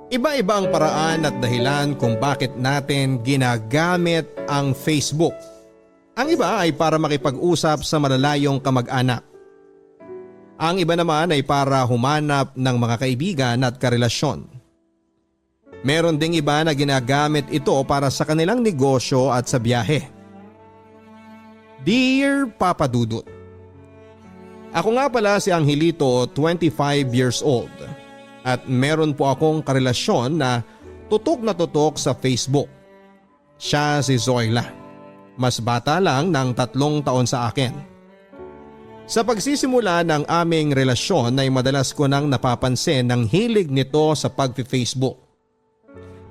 Iba-iba ang paraan at dahilan kung bakit natin ginagamit ang Facebook. Ang iba ay para makipag-usap sa malalayong kamag-anak. Ang iba naman ay para humanap ng mga kaibigan at karelasyon. Meron ding iba na ginagamit ito para sa kanilang negosyo at sa biyahe. Dear Papa Dudut, ako nga pala si Angelito, 25 years old. At meron po akong karelasyon na tutok sa Facebook. Siya si Zoila. Mas bata lang ng 3 taon sa akin. Sa pagsisimula ng aming relasyon ay madalas ko nang napapansin ng hilig nito sa pag-Facebook.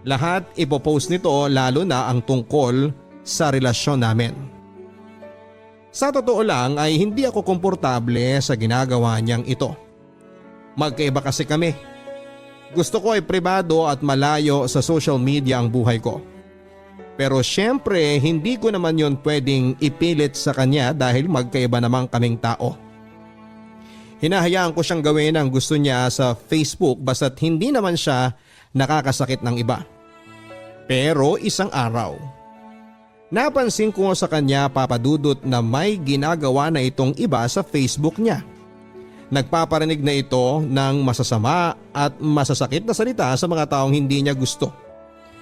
Lahat ipopost nito lalo na ang tungkol sa relasyon namin. Sa totoo lang ay hindi ako komportable sa ginagawa niyang ito. Magkaiba kasi kami. Gusto ko ay pribado at malayo sa social media ang buhay ko. Pero syempre hindi ko naman yon pwedeng ipilit sa kanya dahil magkaiba namang kaming tao. Hinahayaan ko siyang gawin ang gusto niya sa Facebook basta't hindi naman siya nakakasakit ng iba. Pero isang araw, napansin ko sa kanya, Papa Dudut, na may ginagawa na itong iba sa Facebook niya. Nagpaparinig na ito ng masasama at masasakit na salita sa mga taong hindi niya gusto.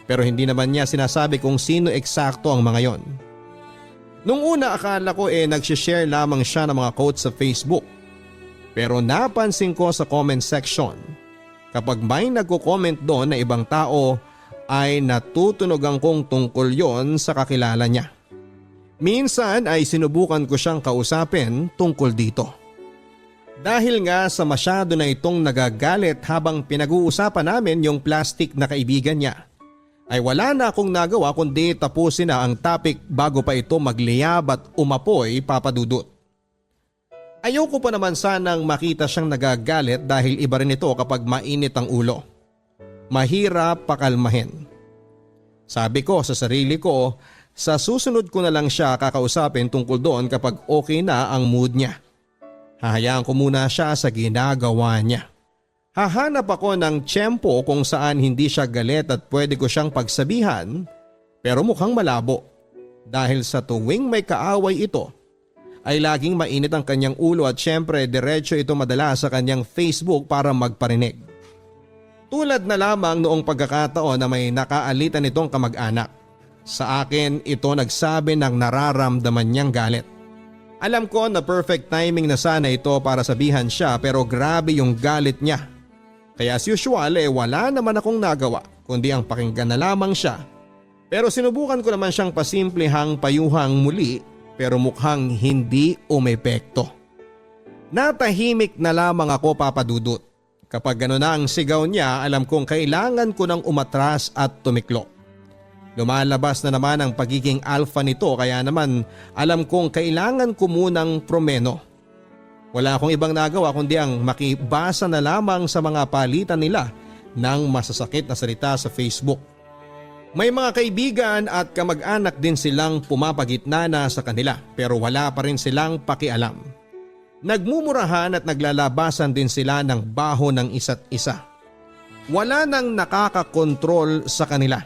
Pero hindi naman niya sinasabi kung sino eksakto ang mga yon. Nung una akala ko nagsishare lamang siya ng mga quotes sa Facebook. Pero napansin ko sa comment section, kapag may nagko-comment doon na ibang tao ay natutunogan kong tungkol yon sa kakilala niya. Minsan ay sinubukan ko siyang kausapin tungkol dito. Dahil nga sa masyado na itong nagagalit habang pinag-uusapan namin yung plastic na kaibigan niya, ay wala na akong nagawa kundi tapusin na ang topic bago pa ito magliyab at umapoy, Papa Dudut. Ayoko pa naman sanang makita siyang nagagalit dahil iba rin ito kapag mainit ang ulo. Mahirap pakalmahin. Sabi ko sa sarili ko, sa susunod ko na lang siya kakausapin tungkol doon kapag okay na ang mood niya. Hahayaan ko muna siya sa ginagawa niya. Hahanap ako ng tiyempo kung saan hindi siya galit at pwede ko siyang pagsabihan, pero mukhang malabo dahil sa tuwing may kaaway ito ay laging mainit ang kanyang ulo at syempre diretso ito madala sa kanyang Facebook para magparinig. Tulad na lamang noong pagkakataon na may nakaalitan itong kamag-anak. Sa akin ito nagsabi ng nararamdaman niyang galit. Alam ko na perfect timing na sana ito para sabihan siya pero grabe yung galit niya. Kaya as usual wala naman akong nagawa kundi ang pakinggan na lamang siya. Pero sinubukan ko naman siyang pasimplehang payuhang muli pero mukhang hindi umepekto. Natahimik na lamang ako, Papa Dudut. Kapag gano'n na ang sigaw niya, alam kong kailangan ko nang umatras at tumiklo. Lumalabas na naman ang pagiging alpha nito kaya naman alam kong kailangan ko munang promeno. Wala akong ibang nagawa kundi ang makibasa na lamang sa mga palitan nila ng masasakit na salita sa Facebook. May mga kaibigan at kamag-anak din silang pumapagitna na sa kanila pero wala pa rin silang pakialam. Nagmumurahan at naglalabasan din sila ng baho ng isa't isa. Wala nang nakakakontrol sa kanila.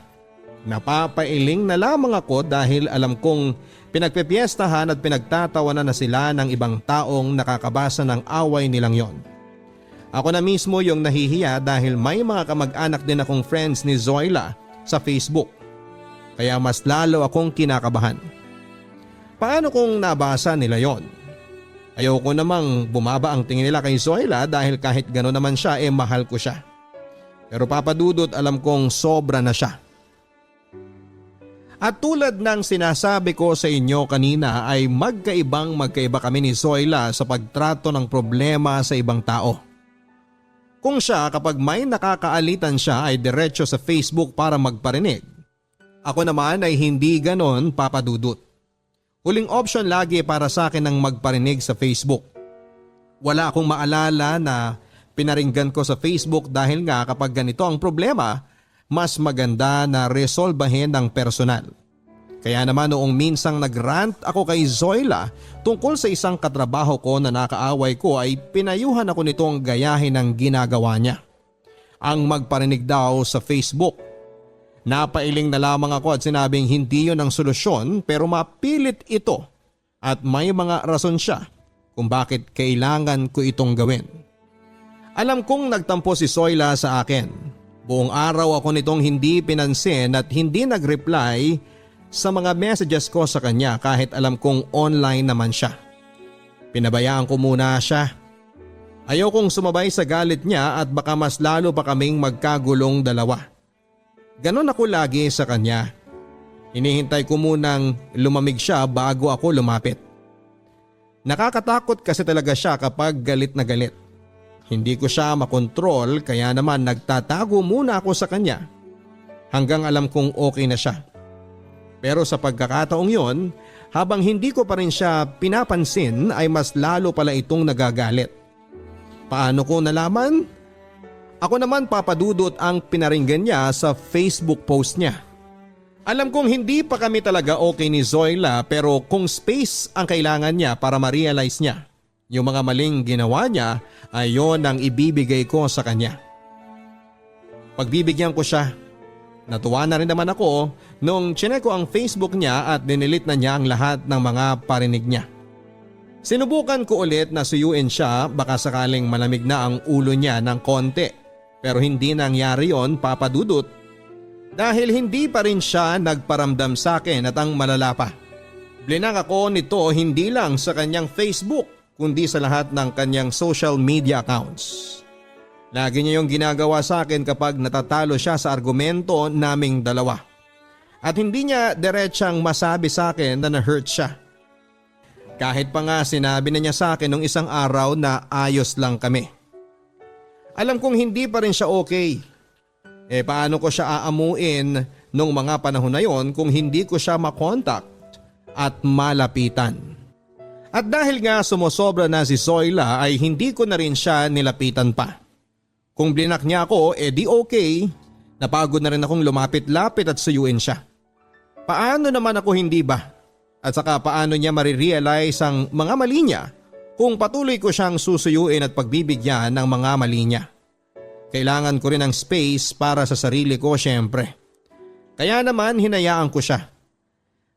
Napapailing na lamang ako dahil alam kong pinagpepiestahan at pinagtatawanan na sila ng ibang taong nakakabasa ng away nilang yon. Ako na mismo yung nahihiya dahil may mga kamag-anak din akong friends ni Zoila sa Facebook. Kaya mas lalo akong kinakabahan. Paano kung nabasa nila yon? Ayoko namang bumaba ang tingin nila kay Zoila dahil kahit gano'n naman siya mahal ko siya. Pero Papa Dudut, alam kong sobra na siya. At tulad ng sinasabi ko sa inyo kanina ay magkaiba kami ni Zoila sa pagtrato ng problema sa ibang tao. Kung siya kapag may nakakaalitan siya ay diretso sa Facebook para magparinig. Ako naman ay hindi ganon, Papa Dudut. Huling option lagi para sa akin ang magparinig sa Facebook. Wala akong maalala na pinaringgan ko sa Facebook dahil nga kapag ganito ang problema, mas maganda na resolbahin ng personal. Kaya naman noong minsang nagrant ako kay Zoila tungkol sa isang katrabaho ko na nakaaway ko ay pinayuhan ako nitong gayahin ang ginagawa niya. ang magparinig daw sa Facebook. Napailing na lamang ako at sinabing hindi yon ang solusyon pero mapilit ito at may mga rason siya kung bakit kailangan ko itong gawin. Alam kong nagtampo si Zoila sa akin. Buong araw ako nitong hindi pinansin at hindi nag-reply sa mga messages ko sa kanya kahit alam kong online naman siya. Pinabayaan ko muna siya. Ayaw kong sumabay sa galit niya at baka mas lalo pa kaming magkagulong dalawa. Ganon ako lagi sa kanya. Hinihintay ko munang lumamig siya bago ako lumapit. Nakakatakot kasi talaga siya kapag galit na galit. Hindi ko siya makontrol kaya naman nagtatago muna ako sa kanya hanggang alam kong okay na siya. Pero sa pagkakataong yon, habang hindi ko pa rin siya pinapansin ay mas lalo pala itong nagagalit. Paano ko nalaman? Ako naman papadudot ang pinaringgan niya sa Facebook post niya. Alam kong hindi pa kami talaga okay ni Zoila pero kung space ang kailangan niya para ma-realize niya yung mga maling ginawa niya ay yon ang ibibigay ko sa kanya. Pagbibigyan ko siya. Natuwa na rin naman ako nung chinek ko ang Facebook niya at dinilit na niya ang lahat ng mga parinig niya. Sinubukan ko ulit na suyuin siya baka sakaling malamig na ang ulo niya ng konti pero hindi nangyari yon papadudot dahil hindi pa rin siya nagparamdam sa akin at ang malala pa. Blinang ako nito hindi lang sa kanyang Facebook kundi sa lahat ng kanyang social media accounts. Lagi niya yung ginagawa sa akin kapag natatalo siya sa argumento naming dalawa. At hindi niya diretsang masabi sa akin na na-hurt siya. Kahit pa nga sinabi na niya sa akin nung isang araw na ayos lang kami. Alam kong hindi pa rin siya okay. Paano ko siya aamuin nung mga panahon na yon kung hindi ko siya makontak at malapitan. At dahil nga sumusobra na si Zoila ay hindi ko na rin siya nilapitan pa. Kung blinak niya ako di okay, napagod na rin akong lumapit-lapit at suyuin siya. Paano naman ako hindi ba? At saka paano niya marirealize ang mga mali niya kung patuloy ko siyang susuyuin at pagbibigyan ng mga mali niya. Kailangan ko rin ng space para sa sarili ko syempre. Kaya naman hinayaan ko siya.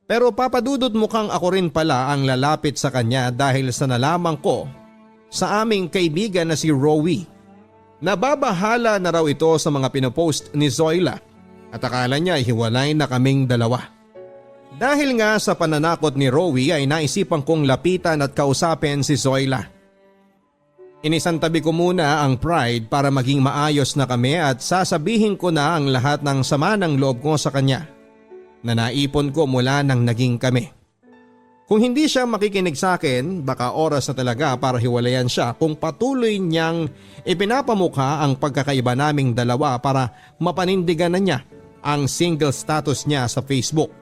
Pero papadudot mukhang ako rin pala ang lalapit sa kanya dahil sa nalaman ko sa aming kaibigan na si Rowie. Nababahala na raw ito sa mga pinopost ni Zoila at akala niya hiwalay na kaming dalawa. Dahil nga sa pananakot ni Rowie ay naisipan kong lapitan at kausapin si Zoila. Inisantabi ko muna ang pride para maging maayos na kami at sasabihin ko na ang lahat ng sama ng loob ko sa kanya na naipon ko mula nang naging kami. Kung hindi siya makikinig sa akin, baka oras na talaga para hiwalayan siya kung patuloy niyang ipinapamukha ang pagkakaiba naming dalawa para mapanindigan na niya ang single status niya sa Facebook.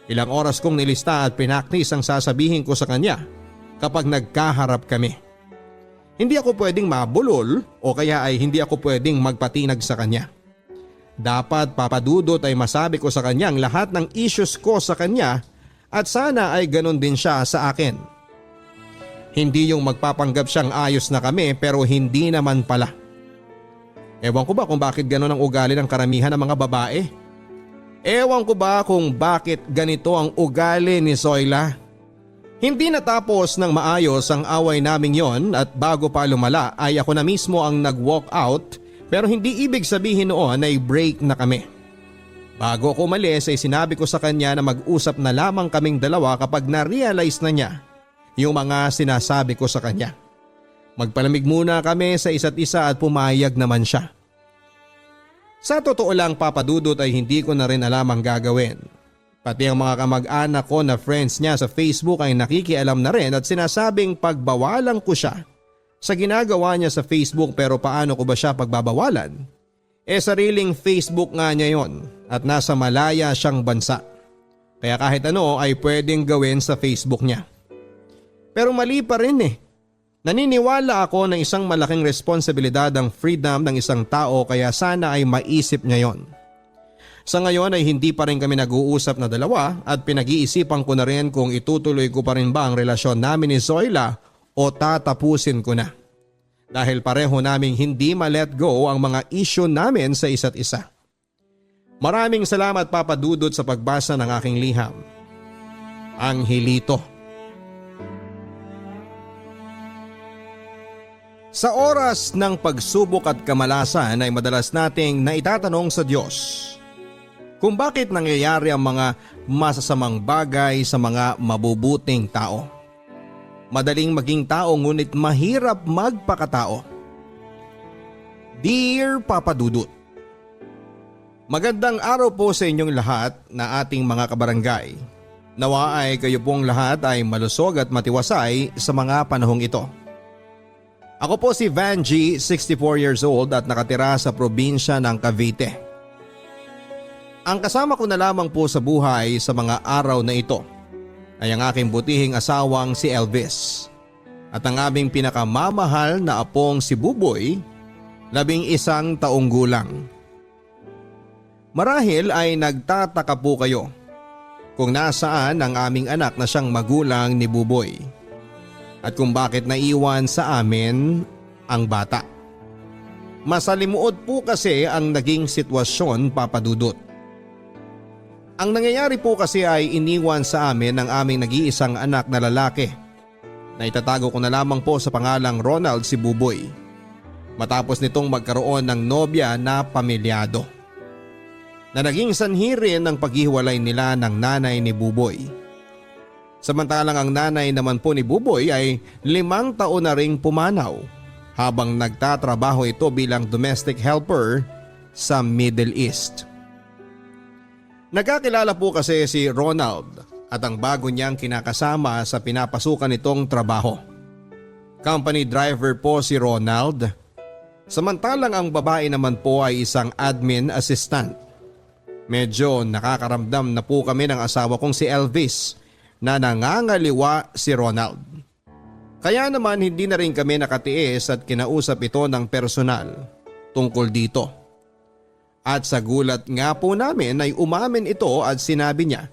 Ilang oras kong nilista at pinaktis ang sasabihin ko sa kanya kapag nagkaharap kami. Hindi ako pwedeng mabulol o kaya ay hindi ako pwedeng magpatinag sa kanya. Dapat papadudot ay masabi ko sa kanya ang lahat ng issues ko sa kanya at sana ay ganun din siya sa akin. Hindi yung magpapanggap siyang ayos na kami pero hindi naman pala. Ewan ko ba kung bakit ganun ang ugali ng karamihan ng mga babae? Ewan ko ba kung bakit ganito ang ugali ni Zoila? Hindi natapos ng maayos ang away naming yon at bago pa lumala ay ako na mismo ang nag-walk out pero hindi ibig sabihin noon ay break na kami. Bago ako umalis ay sinabi ko sa kanya na mag-usap na lamang kaming dalawa kapag na-realize na niya yung mga sinasabi ko sa kanya. Magpalamig muna kami sa isa't isa at pumayag naman siya. Sa totoo lang papadudot ay hindi ko na rin alam ang gagawin. Pati ang mga kamag-anak ko na friends niya sa Facebook ay nakikialam na rin at sinasabing pagbawalan ko siya sa ginagawa niya sa Facebook pero paano ko ba siya pagbabawalan? Sariling Facebook nga niya yon at nasa malaya siyang bansa. Kaya kahit ano ay pwedeng gawin sa Facebook niya. Pero mali pa rin Naniniwala ako na isang malaking responsibilidad ang freedom ng isang tao kaya sana ay maisip niya yon. Sa ngayon ay hindi pa rin kami nag-uusap na dalawa at pinag-iisipan ko na rin kung itutuloy ko pa rin ba ang relasyon namin ni Zoila o tatapusin ko na. dahil pareho naming hindi ma-let go ang mga issue namin sa isa't isa. Maraming salamat Papa Dudut sa pagbasa ng aking liham. Angelito. Sa oras ng pagsubok at kamalasan ay madalas nating naitatanong sa Diyos kung bakit nangyayari ang mga masasamang bagay sa mga mabubuting tao. Madaling maging tao ngunit mahirap magpakatao. Dear Papa Dudut, magandang araw po sa inyong lahat na ating mga kabarangay. Nawa ay kayo pong lahat ay malusog at matiwasay sa mga panahong ito. Ako po si Vanji, 64 years old at nakatira sa probinsya ng Cavite. Ang kasama ko na lamang po sa buhay sa mga araw na ito ay ang aking butihing asawang si Elvis at ang aming pinakamamahal na apong si Buboy, 11 taong gulang. Marahil ay nagtataka po kayo kung nasaan ang aming anak na siyang magulang ni Buboy at kung bakit naiwan sa amin ang bata. Masalimuot po kasi ang naging sitwasyon, Papa Dudut. Ang nangyayari po kasi ay iniwan sa amin ang aming nag-iisang anak na lalaki na itatago ko na lamang po sa pangalang Ronald si Buboy matapos nitong magkaroon ng nobya na pamilyado na naging sanhi rin ng paghiwalay nila ng nanay ni Buboy. Samantalang ang nanay naman po ni Buboy ay 5 taon na ring pumanaw habang nagtatrabaho ito bilang domestic helper sa Middle East. Nagkakilala po kasi si Ronald at ang bago niyang kinakasama sa pinapasukan nitong trabaho. Company driver po si Ronald, samantalang ang babae naman po ay isang admin assistant. Medyo nakakaramdam na po kami ng asawa kong si Elvis na nangangaliwa si Ronald. Kaya naman hindi na rin kami nakatiis at kinausap ito ng personal tungkol dito. At sa gulat nga po namin ay umamin ito at sinabi niya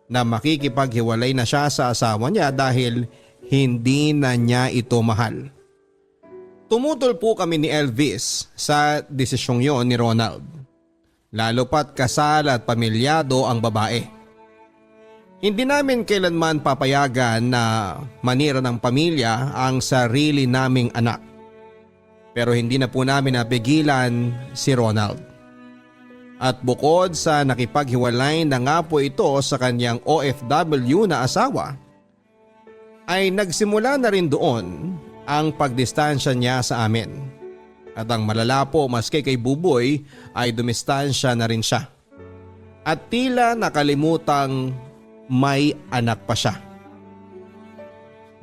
na makikipaghiwalay na siya sa asawa niya dahil hindi na niya ito mahal. Tumutol po kami ni Elvis sa desisyong yon ni Ronald. Lalo pat kasal at pamilyado ang babae. Hindi namin kailanman papayagan na manira ng pamilya ang sarili naming anak. Pero hindi na po namin napigilan si Ronald. At bukod sa nakipaghiwalay na nga po ito sa kanyang OFW na asawa, ay nagsimula na rin doon ang pagdistansya niya sa amin. At ang malala po maski kay Buboy ay dumistansya na rin siya. At tila nakalimutang may anak pa siya.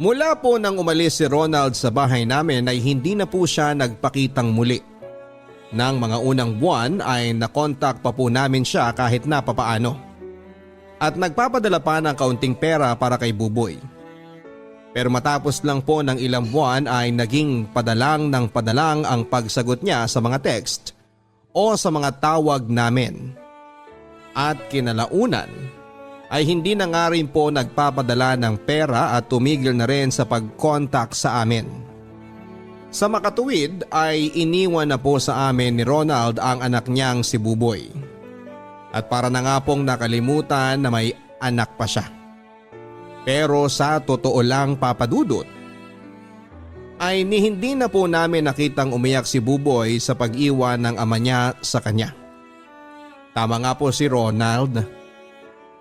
Mula po nang umalis si Ronald sa bahay namin ay hindi na po siya nagpakitang muli. Nang mga unang buwan ay nakontak pa po namin siya kahit na papaano. At nagpapadala pa ng kaunting pera para kay Buboy. Pero matapos lang po ng ilang buwan ay naging padalang ang pagsagot niya sa mga text o sa mga tawag namin. At kinalaunan ay hindi na nga rin po nagpapadala ng pera at tumigil na rin sa pag-contact sa amin. Sa makatuwid ay iniwan na po sa amin ni Ronald ang anak niyang si Buboy. At para na nga pong nakalimutan na may anak pa siya. Pero sa totoo lang, Papa Dudut, ay hindi na po namin nakitang umiyak si Buboy sa pag-iwan ng ama niya sa kanya. Tama nga po si Ronald,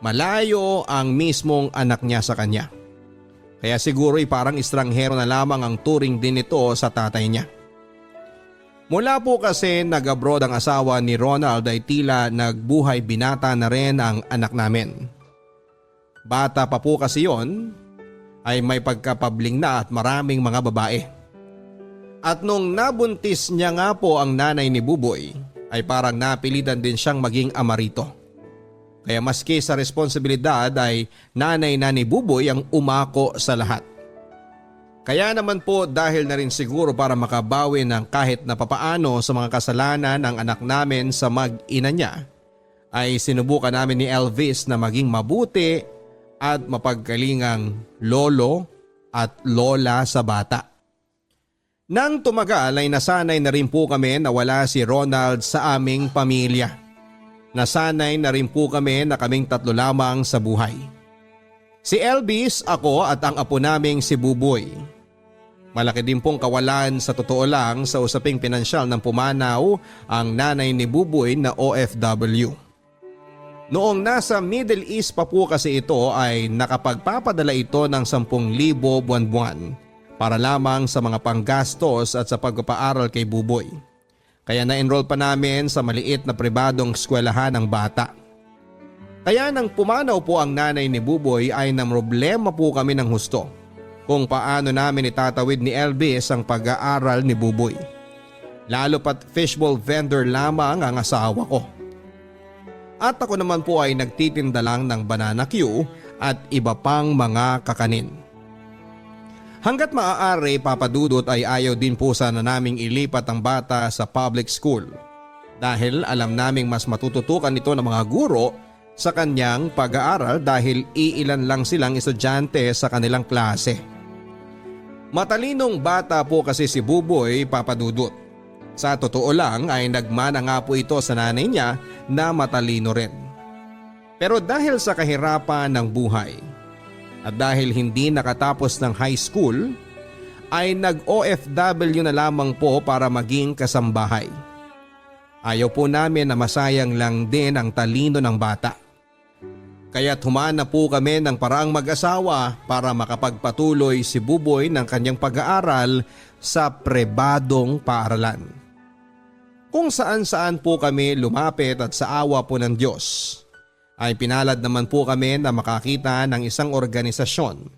malayo ang mismong anak niya sa kanya. Kaya siguro'y parang estranghero na lamang ang turing din ito sa tatay niya. Mula po kasi nag-abroad ang asawa ni Ronald ay tila nagbuhay binata na rin ang anak namin. Bata pa po kasi yon ay may pagkapabling na at maraming mga babae. At nung nabuntis niya nga po ang nanay ni Buboy ay parang napilitan din siyang maging ama rito. Kaya maski sa responsibilidad ay nanay na ni Buboy ang umako sa lahat. Kaya naman po dahil na rin siguro para makabawi ng kahit na papaano sa mga kasalanan ng anak namin sa mag-ina niya, ay sinubukan namin ni Elvis na maging mabuti at mapagkalingang lolo at lola sa bata. Nang tumagal ay nasanay na rin po kami na wala si Ronald sa aming pamilya. Nasanay na rin po kami na kaming tatlo lamang sa buhay. Si Elvis, ako at ang apo naming si Buboy. Malaki din pong kawalan sa totoo lang sa usaping pinansyal ng pumanaw ang nanay ni Buboy na OFW. Noong nasa Middle East pa po kasi ito ay nakapagpapadala ito ng 10,000 buwan-buwan para lamang sa mga panggastos at sa pagpapaaral kay Buboy. Kaya na-enroll pa namin sa maliit na pribadong eskwelahan ng bata. Kaya nang pumanaw po ang nanay ni Buboy ay namroblema po kami ng husto kung paano namin itatawid ni Elvis ang pag-aaral ni Buboy. Lalo pat fishbowl vendor lamang ang asawa ko. At ako naman po ay nagtitinda lang ng banana Q at iba pang mga kakanin. Hanggat maaari, Papa Dudut, ay ayaw din po sana naming ilipat ang bata sa public school dahil alam naming mas matututukan ito ng mga guro sa kanyang pag-aaral dahil iilan lang silang estudyante sa kanilang klase. Matalinong bata po kasi si Buboy, Papa Dudut. Sa totoo lang ay nagmana nga po ito sa nanay niya na matalino rin. Pero dahil sa kahirapan ng buhay at dahil hindi nakatapos ng high school, ay nag-OFW na lamang po para maging kasambahay. Ayaw po namin na masayang lang din ang talino ng bata. Kaya't humana po kami ng paraang mag-asawa para makapagpatuloy si Buboy ng kanyang pag-aaral sa pribadong paaralan. Kung saan-saan po kami lumapit at sa awa po ng Diyos, ay pinalad naman po kami na makakita ng isang organisasyon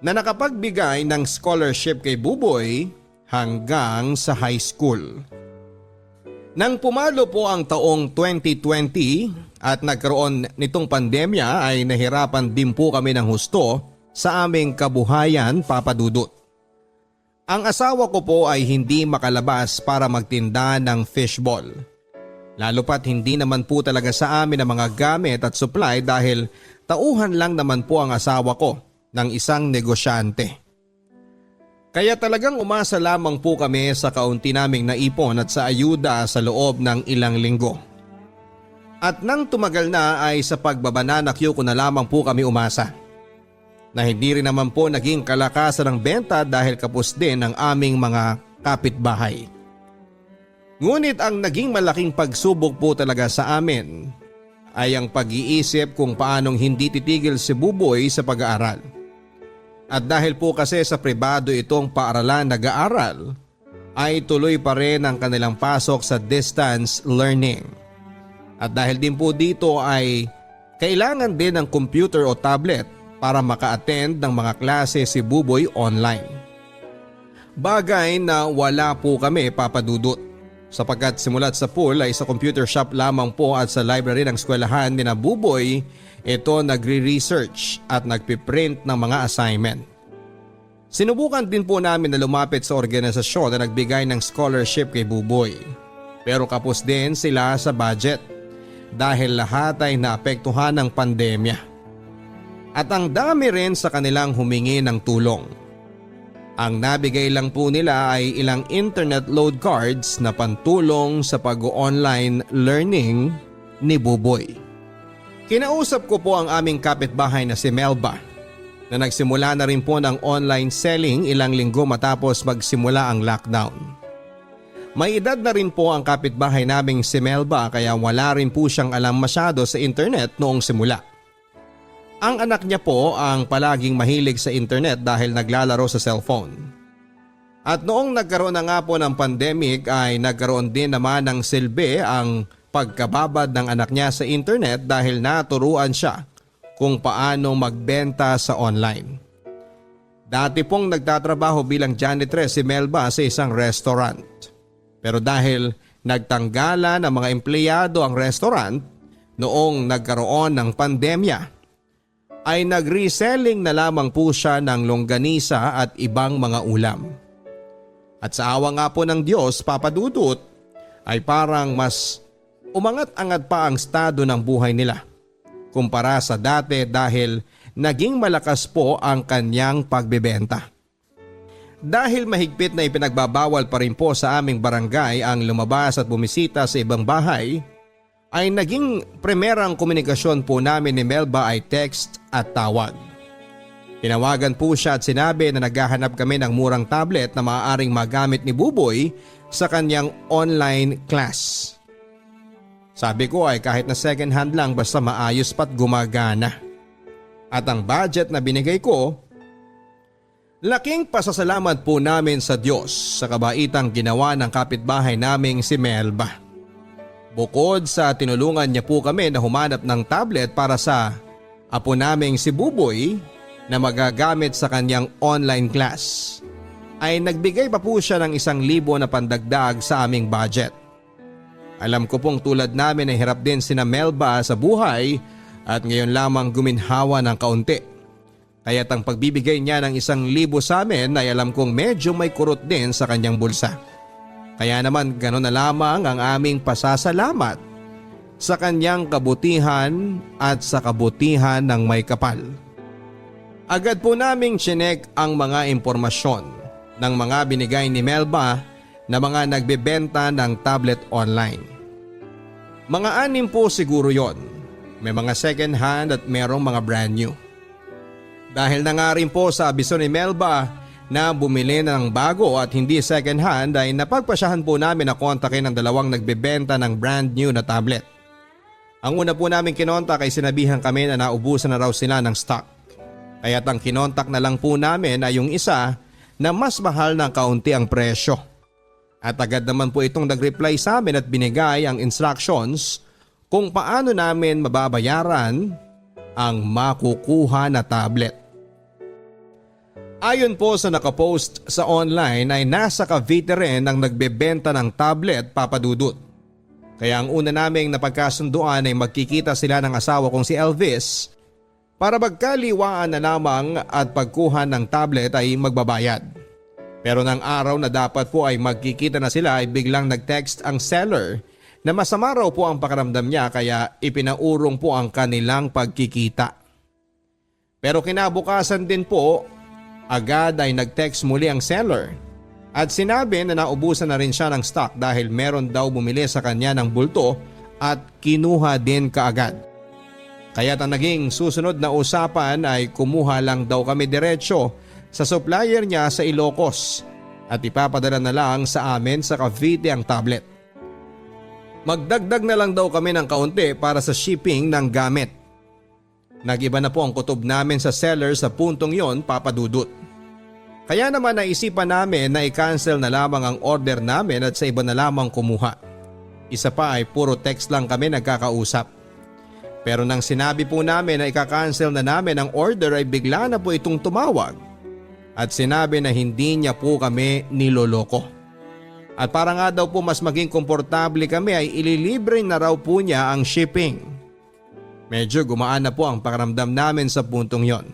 na nakapagbigay ng scholarship kay Buboy hanggang sa high school. Nang pumalo po ang taong 2020 at nagkaroon nitong pandemya ay nahirapan din po kami ng husto sa aming kabuhayan, Papa Dudut. Ang asawa ko po ay hindi makalabas para magtinda ng fishball. Lalo pat hindi naman po talaga sa amin ang mga gamit at supply dahil tauhan lang naman po ang asawa ko ng isang negosyante. Kaya talagang umasa lamang po kami sa kaunti naming naipon at sa ayuda sa loob ng ilang linggo. At nang tumagal na ay sa pagbabanana Q ko na lamang po kami umasa. Na hindi rin naman po naging kalakasan ng benta dahil kapos din ang aming mga kapitbahay. Ngunit ang naging malaking pagsubok po talaga sa amin ay ang pag-iisip kung paanong hindi titigil si Buboy sa pag-aaral. At dahil po kasi sa pribado itong paaralan nag-aaral, ay tuloy pa rin ang kanilang pasok sa distance learning. At dahil din po dito ay kailangan din ng computer o tablet para maka-attend ng mga klase si Buboy online. Bagay na wala po kami, Papa Dudut. Sapagkat simulat sa pool ay sa computer shop lamang po at sa library ng eskwelahan ni na Buboy, ito nagre-research at nagpiprint ng mga assignment. Sinubukan din po namin na lumapit sa organisasyon na nagbigay ng scholarship kay Buboy. Pero kapos din sila sa budget dahil lahat ay naapektuhan ng pandemya. At ang dami rin sa kanilang humingi ng tulong. Ang nabigay lang po nila ay ilang internet load cards na pantulong sa pag-online learning ni Buboy. Kinausap ko po ang aming kapitbahay na si Melba na nagsimula na rin po ng online selling ilang linggo matapos magsimula ang lockdown. May edad na rin po ang kapitbahay naming si Melba kaya wala rin po siyang alam masyado sa internet noong simula. Ang anak niya po ang palaging mahilig sa internet dahil naglalaro sa cellphone. At noong nagkaroon na nga po ng pandemic ay nagkaroon din naman ng silbi ang pagkababad ng anak niya sa internet dahil naturuan siya kung paano magbenta sa online. Dati pong nagtatrabaho bilang janitress si Melba sa isang restaurant. Pero dahil nagtanggala ng mga empleyado ang restaurant noong nagkaroon ng pandemya, ay nag-reselling na lamang po siya ng longganisa at ibang mga ulam. At sa awa nga po ng Diyos, Papa Dudut, ay parang mas umangat-angat pa ang estado ng buhay nila kumpara sa dati dahil naging malakas po ang kanyang pagbebenta. Dahil mahigpit na ipinagbabawal pa rin po sa aming barangay ang lumabas at bumisita sa ibang bahay, ay naging primerang komunikasyon po namin ni Melba ay text at tawag. Tinawagan po siya at sinabi na naghahanap kami ng murang tablet na maaaring magamit ni Buboy sa kanyang online class. Sabi ko ay kahit na second hand lang basta maayos pa't gumagana. At ang budget na binigay ko, laking pasasalamat po namin sa Diyos sa kabaitang ginawa ng kapitbahay naming si Melba. Bukod sa tinulungan niya po kami na humanap ng tablet para sa apo naming si Buboy na magagamit sa kanyang online class, ay nagbigay pa po siya ng 1,000 na pandagdag sa aming budget. Alam ko pong tulad namin ay hirap din sina Melba sa buhay at ngayon lamang guminhawa ng kaunti. Kaya't ang pagbibigay niya ng 1,000 sa amin ay alam kong medyo may kurot din sa kanyang bulsa. Kaya naman gano'n na lamang ang aming pasasalamat sa kanyang kabutihan at sa kabutihan ng may kapal. Agad po naming chinek ang mga impormasyon ng mga binigay ni Melba na mga nagbebenta ng tablet online. Mga 6 po siguro yon. May mga second hand at merong mga brand new. Dahil na nga rin po sa abiso ni Melba na bumili ng bago at hindi second hand ay napagpasyahan po namin na kontakin ang 2 nagbebenta ng brand new na tablet. Ang una po namin kinontak ay sinabihan kami na naubusan na raw sila ng stock. Kaya't ang kinontak na lang po namin ay yung isa na mas mahal ng kaunti ang presyo. At agad naman po itong nag-reply sa amin at binigay ang instructions kung paano namin mababayaran ang makukuha na tablet. Ayon po sa nakapost sa online ay nasa Cavite rin ang nagbebenta ng tablet, Papa Dudut. Kaya ang una naming napagkasunduan ay magkikita sila ng asawa kong si Elvis para magkaliwaan na lamang at pagkuha ng tablet ay magbabayad. Pero ng araw na dapat po ay magkikita na sila ay biglang nag-text ang seller na masama raw po ang pakiramdam niya kaya ipinaurong po ang kanilang pagkikita. Pero kinabukasan din po, agad ay nag-text muli ang seller at sinabi na naubusan na rin siya ng stock dahil meron daw bumili sa kanya ng bulto at kinuha din kaagad. Kaya't ang naging susunod na usapan ay kumuha lang daw kami diretsyo sa supplier niya sa Ilocos at ipapadala na lang sa amin sa Cavite ang tablet. Magdagdag na lang daw kami ng kaunti para sa shipping ng gamit. Nag-iba na po ang kutob namin sa seller sa puntong yon, Papa Dudut. Kaya naman naisipan namin na i-cancel na lamang ang order namin at sa iba na lamang kumuha. Isa pa ay puro text lang kami nagkakausap. Pero nang sinabi po namin na ika-cancel na namin ang order ay bigla na po itong tumawag at sinabi na hindi niya po kami niloloko. At para nga daw po mas maging komportable kami ay ililibre na raw po niya ang shipping. Medyo gumaan na po ang pakiramdam namin sa puntong yon.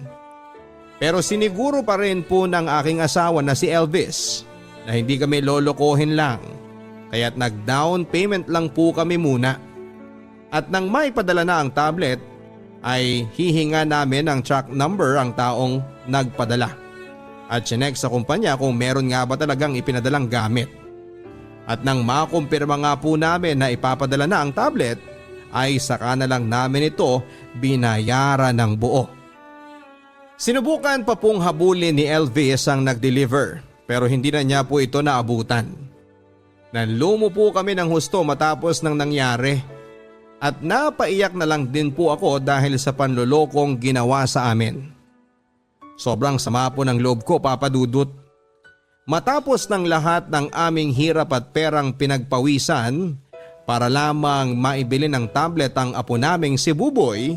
Pero siniguro pa rin po ng aking asawa na si Elvis na hindi kami lolokohin lang. Kaya't nag-down payment lang po kami muna. At nang maipadala na ang tablet ay hihinga namin ang track number ang taong nagpadala. At chinek sa kumpanya kung meron nga ba talagang ipinadalang gamit. At nang makumpirma nga po namin na ipapadala na ang tablet ay saka na lang namin ito binayaran ng buo. Sinubukan pa pong habulin ni Elvis ang nag-deliver pero hindi na niya po ito naabutan. Nanlumo po kami ng husto matapos ng nangyari at napaiyak na lang din po ako dahil sa panlolokong ginawa sa amin. Sobrang sama po ng loob ko, Papa Dudut. Matapos ng lahat ng aming hirap at perang pinagpawisan para lamang maibili ng tablet ang apo naming si Buboy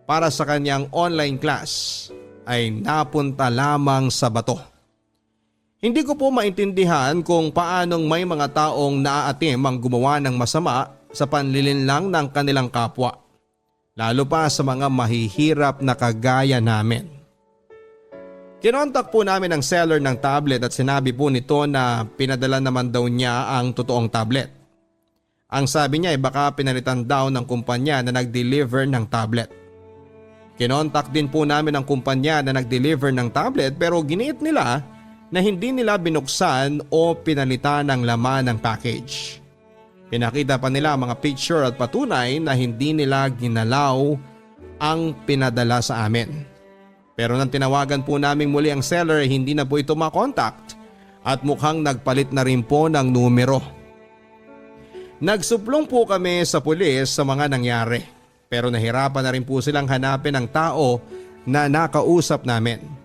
para sa kanyang online class ay napunta lamang sa bato. Hindi ko po maintindihan kung paanong may mga taong naaatim ang gumawa ng masama sa panlilinlang ng kanilang kapwa, lalo pa sa mga mahihirap na kagaya namin. Kinontak po namin ang seller ng tablet at sinabi po nito na pinadala naman daw niya ang totoong tablet. Ang sabi niya ay baka pinalitan daw ng kumpanya na nag-deliver ng tablet. Kinontak din po namin ang kumpanya na nag-deliver ng tablet pero giniit nila na hindi nila binuksan o pinalitan ang laman ng package. Pinakita pa nila ang mga picture at patunay na hindi nila ginalaw ang pinadala sa amin. Pero nang tinawagan po namin muli ang seller, hindi na po ito makontakt at mukhang nagpalit na rin po ng numero. Nagsuplong po kami sa pulis sa mga nangyari, pero nahirapan na rin po silang hanapin ang tao na nakausap namin.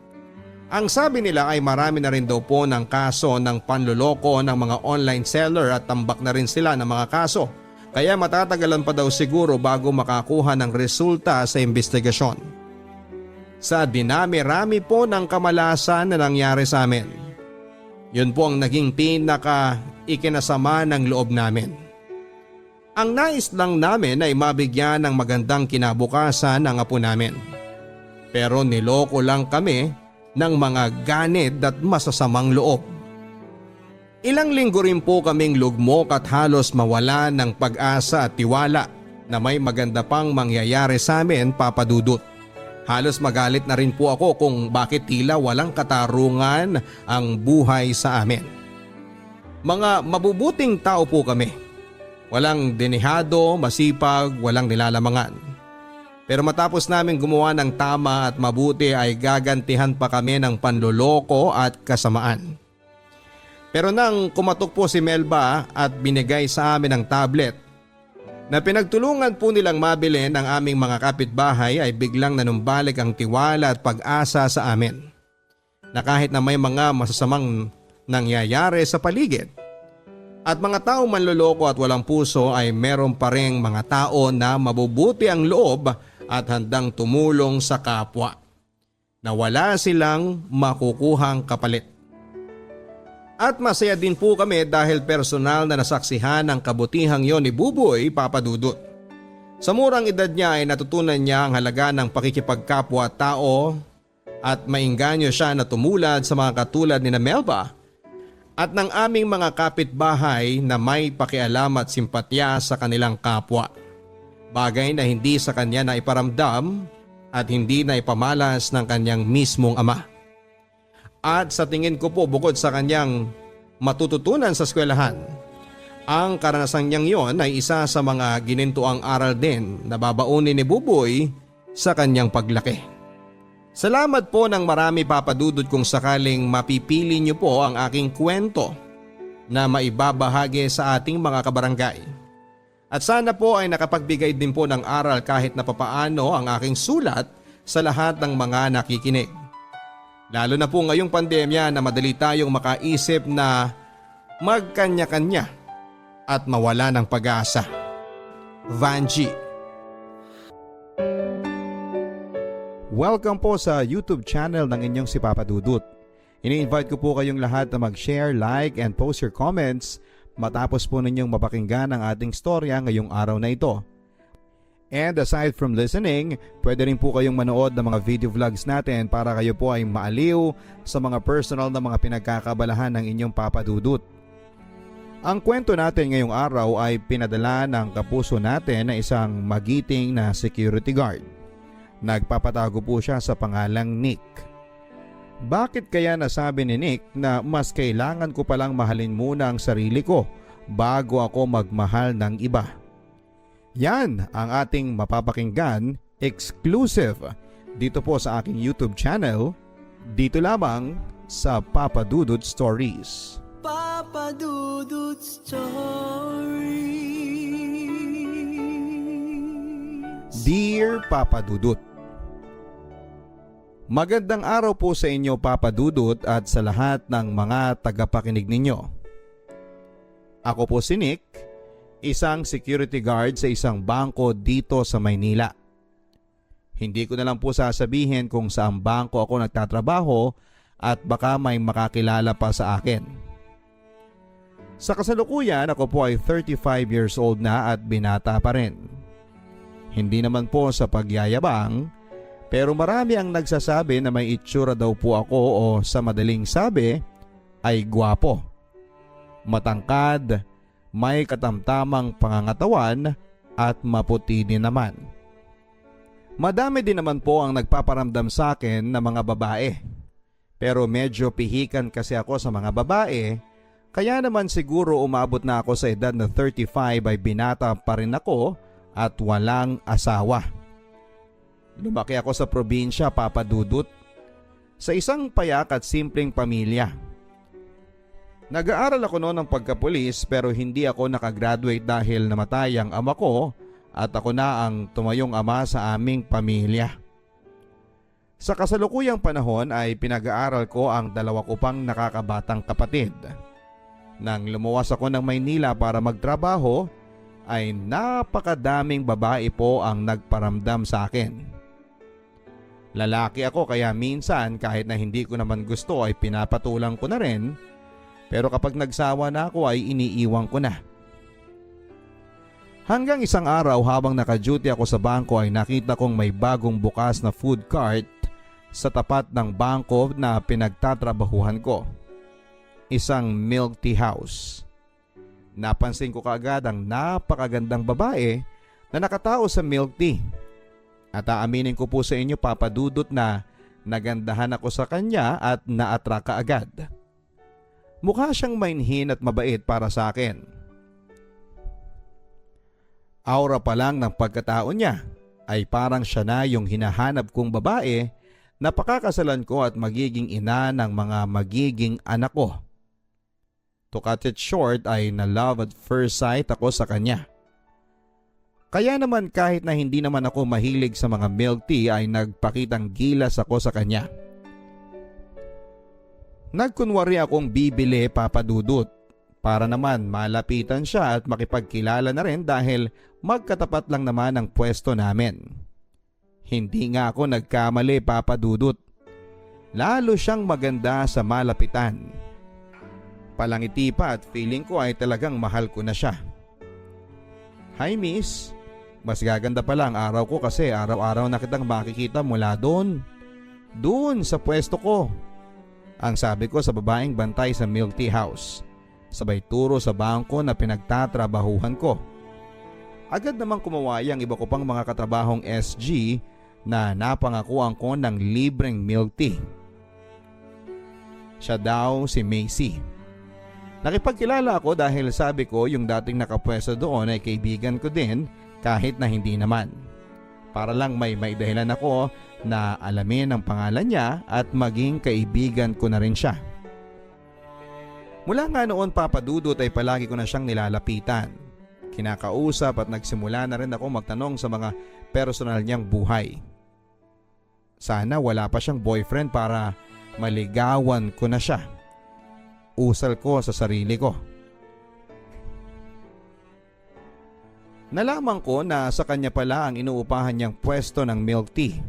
Ang sabi nila ay marami na rin daw po ng kaso ng panloloko ng mga online seller at tambak na rin sila ng mga kaso. Kaya matatagalan pa daw siguro bago makakuha ng resulta sa investigasyon. Sa dinami-rami po ng kamalasan na nangyari sa amin, yun po ang naging pinaka ikinasama ng loob namin. Ang nais lang namin ay mabigyan ng magandang kinabukasan ang apo namin. Pero niloko lang kami ng mga ganid at masasamang loob. Ilang linggo rin po kaming lugmok at halos mawala ng pag-asa at tiwala na may maganda pang mangyayari sa amin, Papa Dudut. Halos magalit na rin po ako kung bakit tila walang katarungan ang buhay sa amin. Mga mabubuting tao po kami. Walang denihado, masipag, walang nilalamangan. Pero matapos namin gumawa ng tama at mabuti ay gagantihan pa kami ng panloloko at kasamaan. Pero nang kumatok po si Melba at binigay sa amin ang tablet na pinagtulungan po nilang mabili ng aming mga kapitbahay, ay biglang nanumbalik ang tiwala at pag-asa sa amin. Na kahit na may mga masasamang nangyayari sa paligid at mga taong manloloko at walang puso, ay meron pa ring mga tao na mabubuti ang loob at handang tumulong sa kapwa na wala silang makukuhang kapalit. At masaya din po kami dahil personal na nasaksihan ang kabutihang yon ni Buboy, Papa Dudut. Sa murang edad niya ay natutunan niya ang halaga ng pakikipagkapwa-tao at maingganyo siya na tumulad sa mga katulad ni Melba at ng aming mga kapitbahay na may pakialam at simpatya sa kanilang kapwa. Bagay na hindi sa kanya na iparamdam at hindi na ipamalas ng kanyang mismong ama. At sa tingin ko po, bukod sa kanyang matututunan sa eskwelahan, ang karanasang niyang yon ay isa sa mga ginintuang aral din na babaunin ni Buboy sa kanyang paglaki. Salamat po ng marami, Papa Dudut, kung sakaling mapipili niyo po ang aking kwento na maibabahagi sa ating mga kabarangay. At sana po ay nakapagbigay din po ng aral kahit na papaano ang aking sulat sa lahat ng mga nakikinig. Lalo na po ngayong pandemya na madali tayong makaisip na magkanya-kanya at mawala ng pag-asa. Vanji. Welcome po sa YouTube channel ng inyong si Papa Dudut. Ini-invite ko po kayong lahat na mag-share, like and post your comments matapos po ninyong mapakinggan ang ating storya ngayong araw na ito. And aside from listening, pwede rin po kayong manood ng mga video vlogs natin para kayo po ay maaliw sa mga personal na mga pinagkakabalahan ng inyong Papa Dudut. Ang kwento natin ngayong araw ay pinadala ng kapuso natin na isang magiting na security guard. Nagpapatago po siya sa pangalang Nick. Bakit kaya nasabi ni Nick na mas kailangan ko palang mahalin muna ang sarili ko bago ako magmahal ng iba? Yan ang ating mapapakinggan exclusive dito po sa aking YouTube channel, dito lamang sa Papa Dudut Stories. Papa Dudut Stories. Dear Papa Dudut, magandang araw po sa inyo, Papa Dudut, at sa lahat ng mga tagapakinig ninyo. Ako po si Nick, isang security guard sa isang bangko dito sa Maynila. Hindi ko na lang po sasabihin kung saang bangko ako nagtatrabaho at baka may makakilala pa sa akin. Sa kasalukuyan, ako po ay 35 years old na at binata pa rin. Hindi naman po sa pagyayabang, pero marami ang nagsasabi na may itsura daw po ako o sa madaling sabi ay gwapo. Matangkad, may katamtamang pangangatawan at maputi din naman. Madami din naman po ang nagpaparamdam sa akin na mga babae. Pero medyo pihikan kasi ako sa mga babae, kaya naman siguro umabot na ako sa edad na 35 ay binata pa rin ako at walang asawa. Lumaki ako sa probinsya, Papa Dudut, sa isang payak at simpleng pamilya. Nag-aaral ako noon ng pagkapulis pero hindi ako nakagraduate dahil namatay ang ama ko at ako na ang tumayong ama sa aming pamilya. Sa kasalukuyang panahon ay pinag-aaral ko ang dalawa ko pang nakakabatang kapatid. Nang lumuwas ako ng Maynila para magtrabaho ay napakadaming babae po ang nagparamdam sa akin. Lalaki ako kaya minsan kahit na hindi ko naman gusto ay pinapatulang ko na rin, pero kapag nagsawa na ako ay iniiwan ko na. Hanggang isang araw habang naka-duty ako sa bangko ay nakita kong may bagong bukas na food cart sa tapat ng bangko na pinagtatrabahuhan ko. Isang milk tea house. Napansin ko kaagad ang napakagandang babae na nakatao sa milk tea. At aaminin ko po sa inyo, Papa Dudut, na nagandahan ako sa kanya at na-attract kaagad. Mukha siyang mainhin at mabait para sa akin. Aura pa lang ng pagkatao niya ay parang siya na yung hinahanap kong babae na pakakasalan ko at magiging ina ng mga magiging anak ko. To cut it short ay na love at first sight ako sa kanya. Kaya naman kahit na hindi naman ako mahilig sa mga milk tea ay nagpakitang gilas ako sa kanya. Nagkunwari akong bibili, Papa Dudut, para naman malapitan siya at makipagkilala na rin dahil magkatapat lang naman ang pwesto namin. Hindi nga ako nagkamali, Papa Dudut. Lalo siyang maganda sa malapitan. Palangiti pa at feeling ko ay talagang mahal ko na siya. Hi miss, mas gaganda pala ang araw ko kasi araw-araw na kitang makikita mula doon. Doon sa pwesto ko. Ang sabi ko sa babaeng bantay sa milk tea house. Sabay turo sa bangko na pinagtatrabahuhan ko. Agad namang kumaway ang iba ko pang mga katrabahong SG na napangakuan ko ng libreng milk tea. Siya daw si Macy. Nakipagkilala ako dahil sabi ko yung dating nakapwesto doon ay kaibigan ko din kahit na hindi naman. Para lang may dahilan ako na alamin ang pangalan niya at maging kaibigan ko na rin siya. Mula nga noon, Papa Dudut, ay palagi ko na siyang nilalapitan. Kinakausap at nagsimula na rin ako magtanong sa mga personal niyang buhay. Sana wala pa siyang boyfriend para maligawan ko na siya. Usal ko sa sarili ko. Nalaman ko na sa kanya pala ang inuupahan niyang pwesto ng milk tea.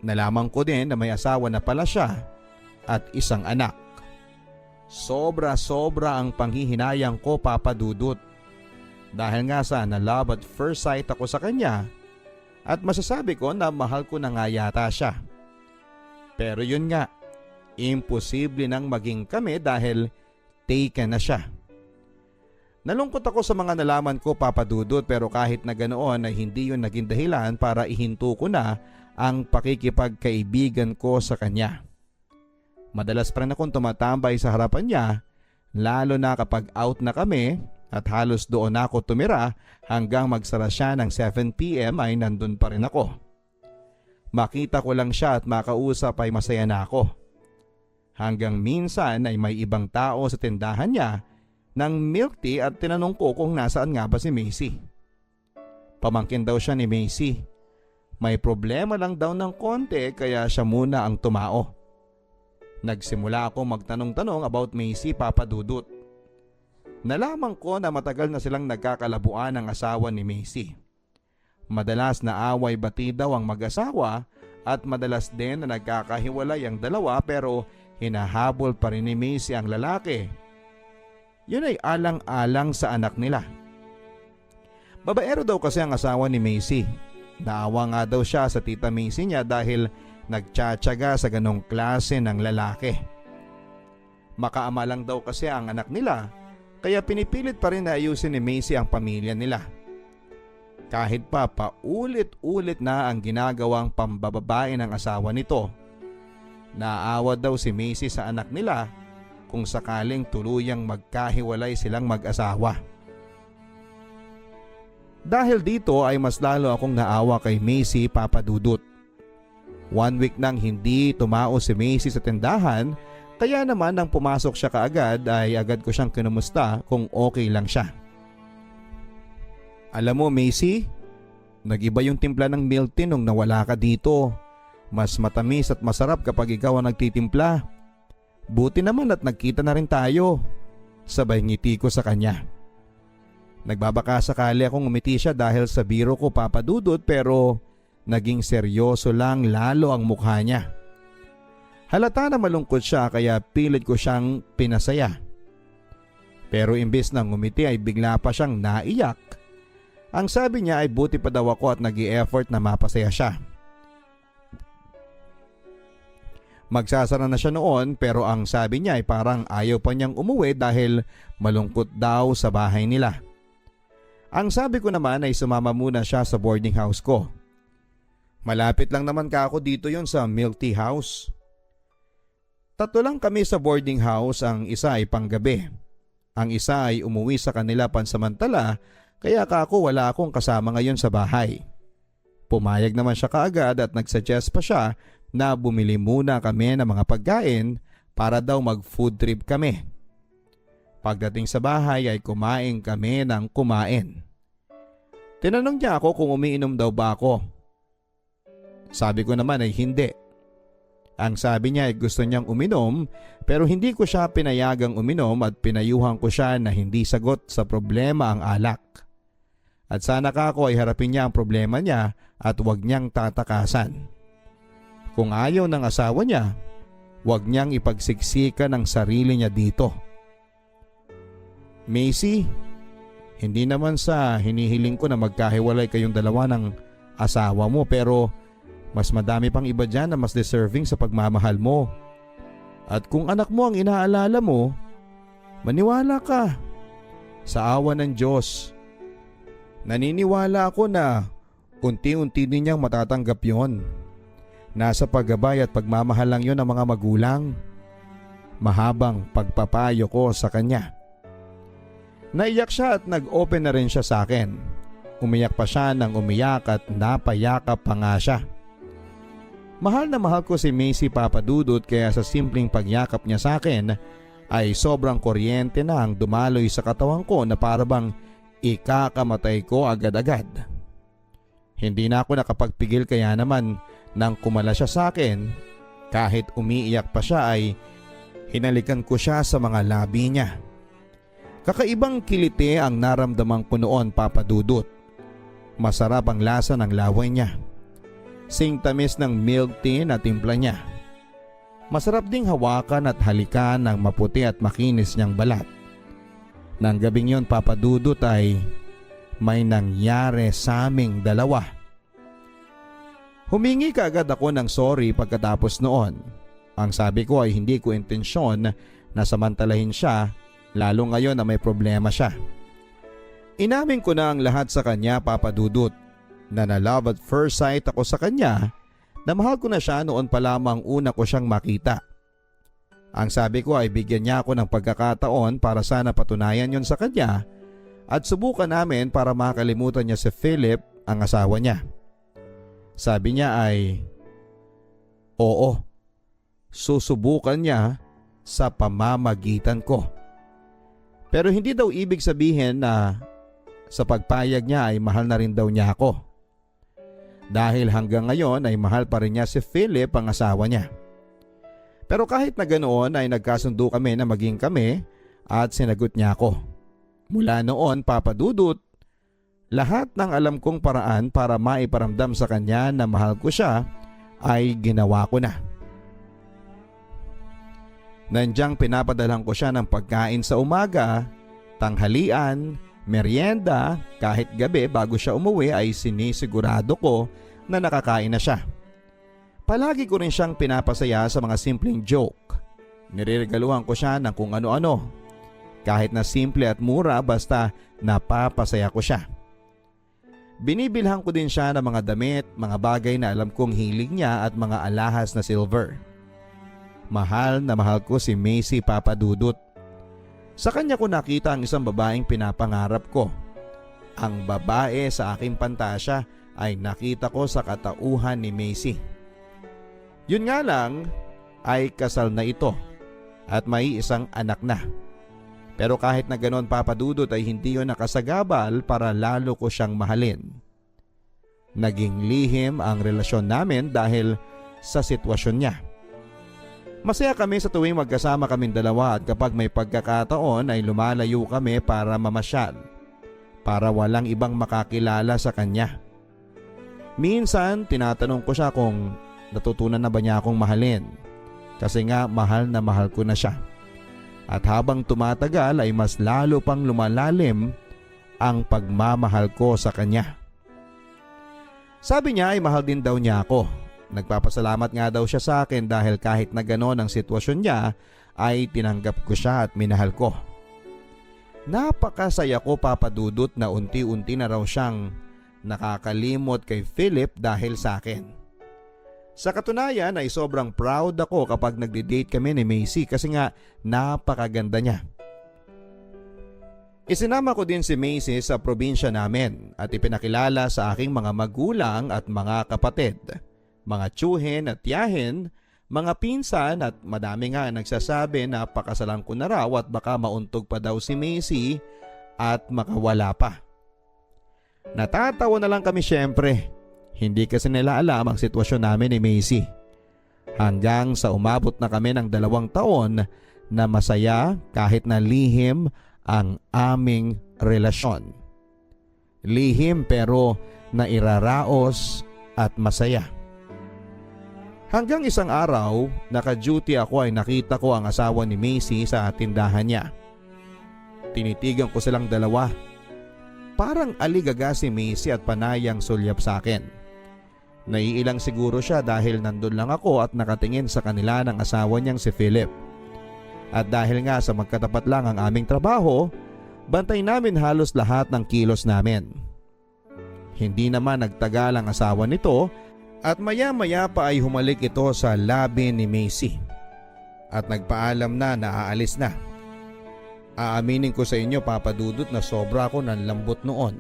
Nalaman ko din na may asawa na pala siya at isang anak. Sobra-sobra ang panghihinayang ko, Papa Dudut. Dahil nga sa na love at first sight ako sa kanya at masasabi ko na mahal ko na nga yata siya. Pero yun nga, imposible nang maging kami dahil taken na siya. Nalungkot ako sa mga nalaman ko, Papa Dudut, pero kahit na ganoon ay hindi yun naging dahilan para ihinto ko na ang pakikipagkaibigan ko sa kanya. Madalas pa rin akong tumatambay sa harapan niya, lalo na kapag out na kami at halos doon ako tumira hanggang magsara siya ng 7 PM ay nandun pa rin ako. Makita ko lang siya at makausap ay masaya na ako. Hanggang minsan ay may ibang tao sa tindahan niya ng milk tea at tinanong ko kung nasaan nga ba si Macy. Pamangkin daw siya ni Macy. May problema lang daw ng konti kaya siya muna ang tumao. Nagsimula ako magtanong-tanong about Macy, Papa Dudut. Nalaman ko na matagal na silang nagkakalabuan ng asawa ni Macy. Madalas na away-bati daw ang mag-asawa at madalas din na nagkakahiwalay ang dalawa pero hinahabol pa rin ni Macy ang lalaki. Yun ay alang-alang sa anak nila. Babaero daw kasi ang asawa ni Macy. Naawa nga daw siya sa tita Macy niya dahil nagtsatsaga sa ganong klase ng lalaki. Makaama lang daw kasi ang anak nila kaya pinipilit pa rin na ayusin ni Macy ang pamilya nila. Kahit paulit-ulit na ang ginagawang pambababae ng asawa nito. Naawa daw si Macy sa anak nila kung sakaling tuluyang magkahiwalay silang mag-asawa. Dahil dito ay mas lalo akong naawa kay Macy, Papa Dudut. 1 week nang hindi tumao si Macy sa tindahan, kaya naman nang pumasok siya kaagad ay agad ko siyang kinumusta kung okay lang siya. Alam mo Macy, nag-iba yung timpla ng milk tea nung nawala ka dito. Mas matamis at masarap kapag ikaw ang nagtitimpla. Buti naman at nagkita na rin tayo. Sabay ngiti ko sa kanya. Nagbabaka sakali akong umiti siya dahil sa biro ko, Papa Dudut, pero naging seryoso lang lalo ang mukha niya. Halata na malungkot siya kaya pilit ko siyang pinasaya. Pero imbes na ngumiti ay bigla pa siyang naiyak. Ang sabi niya ay buti pa daw ako at nag-i-effort na mapasaya siya. Magsasara na siya noon pero ang sabi niya ay parang ayaw pa niyang umuwi dahil malungkot daw sa bahay nila. Ang sabi ko naman ay sumama muna siya sa boarding house ko. Malapit lang naman ka ako dito yon sa milk tea house. 3 lang kami sa boarding house, ang isa ay panggabi. Ang isa ay umuwi sa kanila pansamantala kaya kako wala akong kasama ngayon sa bahay. Pumayag naman siya kaagad at nagsuggest pa siya na bumili muna kami ng mga pagkain para daw mag-food trip kami. Pagdating sa bahay ay kumain kami ng kumain. Tinanong niya ako kung umiinom daw ba ako. Sabi ko naman ay hindi. Ang sabi niya ay gusto niyang uminom pero hindi ko siya pinayagang uminom at pinayuhan ko siya na hindi sagot sa problema ang alak. At sana kako ay harapin niya ang problema niya at huwag niyang tatakasan. Kung ayaw ng asawa niya, huwag niyang ipagsiksikan ang sarili niya dito. Macy, hindi naman sa hinihiling ko na magkahiwalay kayong dalawa ng asawa mo pero mas madami pang iba dyan na mas deserving sa pagmamahal mo. At kung anak mo ang inaalala mo, maniwala ka. Sa awa ng Diyos, naniniwala ako na unti-unti din niyang matatanggap yon. Nasa paggabay at pagmamahal lang yon ng mga magulang. Mahabang pagpapayo ko sa kanya. Naiyak siya at nag-open na rin siya sa akin. Umiyak pa siya ng umiyak at napayakap pa nga siya. Mahal na mahal ko si Macy, Papa Dudut, kaya sa simpleng pagyakap niya sa akin ay sobrang kuryente na ang dumaloy sa katawan ko na parabang ikakamatay ko agad-agad. Hindi na ako nakapagpigil kaya naman nang kumala siya sa akin, kahit umiiyak pa siya ay hinalikan ko siya sa mga labi niya. Kakaibang kiliti ang naramdaman ko noon, Papa Dudut. Masarap ang lasa ng laway niya. Singtamis ng milk tea na timpla niya. Masarap ding hawakan at halikan ng maputi at makinis niyang balat. Nang gabing yon, Papa Dudut, ay may nangyari sa aming dalawa. Humingi kaagad ako ng sorry pagkatapos noon. Ang sabi ko ay hindi ko intensyon na samantalahin siya, lalo ngayon na may problema siya. Inamin ko na ang lahat sa kanya, Papa Dudut, na love at first sight ako sa kanya, na mahal ko na siya noon pa lamang una ko siyang makita. Ang sabi ko ay bigyan niya ako ng pagkakataon para sana patunayan yon sa kanya at subukan namin para makalimutan niya si Philip, ang asawa niya. Sabi niya ay, oo, susubukan niya sa pamamagitan ko. Pero hindi daw ibig sabihin na sa pagpayag niya ay mahal na rin daw niya ako. Dahil hanggang ngayon ay mahal pa rin niya si Philip, ang asawa niya. Pero kahit na ganoon ay nagkasundo kami na maging kami at sinagot niya ako. Mula noon, Papa Dudut, lahat ng alam kong paraan para maiparamdam sa kanya na mahal ko siya ay ginawa ko na. Nandyang pinapadalhan ko siya ng pagkain sa umaga, tanghalian, merienda, kahit gabi bago siya umuwi ay sinisigurado ko na nakakain na siya. Palagi ko rin siyang pinapasaya sa mga simpleng joke. Nireregaluhan ko siya ng kung ano-ano. Kahit na simple at mura basta napapasaya ko siya. Binibilhan ko din siya ng mga damit, mga bagay na alam kong hilig niya at mga alahas na silver. Mahal na mahal ko si Macy, Papa Dudut. Sa kanya ko nakita ang isang babaeng pinapangarap ko. Ang babae sa aking pantasya ay nakita ko sa katauhan ni Macy. Yun nga lang ay kasal na ito at may isang anak na. Pero kahit na ganoon, Papa Dudut, ay hindi yun nakasagabal para lalo ko siyang mahalin. Naging lihim ang relasyon namin dahil sa sitwasyon niya. Masaya kami sa tuwing magkasama kaming dalawa at kapag may pagkakataon ay lumalayo kami para mamasyal, para walang ibang makakilala sa kanya. Minsan tinatanong ko siya kung natutunan na ba niya akong mahalin, kasi nga mahal na mahal ko na siya. At habang tumatagal ay mas lalo pang lumalalim ang pagmamahal ko sa kanya. Sabi niya ay mahal din daw niya ako. Nagpapasalamat nga daw siya sa akin dahil kahit na gano'n ang sitwasyon niya ay tinanggap ko siya at minahal ko. Napakasaya ko, Papa Dudut, na unti-unti na raw siyang nakakalimot kay Philip dahil sa akin. Sa katunayan ay sobrang proud ako kapag nagde-date kami ni Macy kasi nga napakaganda niya. Isinama ko din si Macy sa probinsya namin at ipinakilala sa aking mga magulang at mga kapatid, mga tiyuhin at tiyahin, mga pinsan, at madami nga nagsasabi na pakasalan ko na raw at baka mauntog pa daw si Macy at makawala pa. Natatawa na lang kami syempre. Hindi kasi nila alam ang sitwasyon namin ni Macy. Hanggang sa umabot na kami ng 2 taon na masaya kahit na lihim ang aming relasyon. Lihim pero nairaraos at masaya. Hanggang isang araw, naka-duty ako ay nakita ko ang asawa ni Macy sa tindahan niya. Tinitigan ko silang dalawa. Parang aligaga si Macy at panayang sulyap sa akin. Naiilang siguro siya dahil nandun lang ako at nakatingin sa kanila ng asawa niyang si Philip. At dahil nga sa magkatapat lang ang aming trabaho, bantay namin halos lahat ng kilos namin. Hindi naman nagtagal ang asawa nito at maya-maya pa ay humalik ito sa labi ni Macy at nagpaalam na aalis na. Aaminin ko sa inyo, Papa Dudut, na sobra ako nanlambot noon.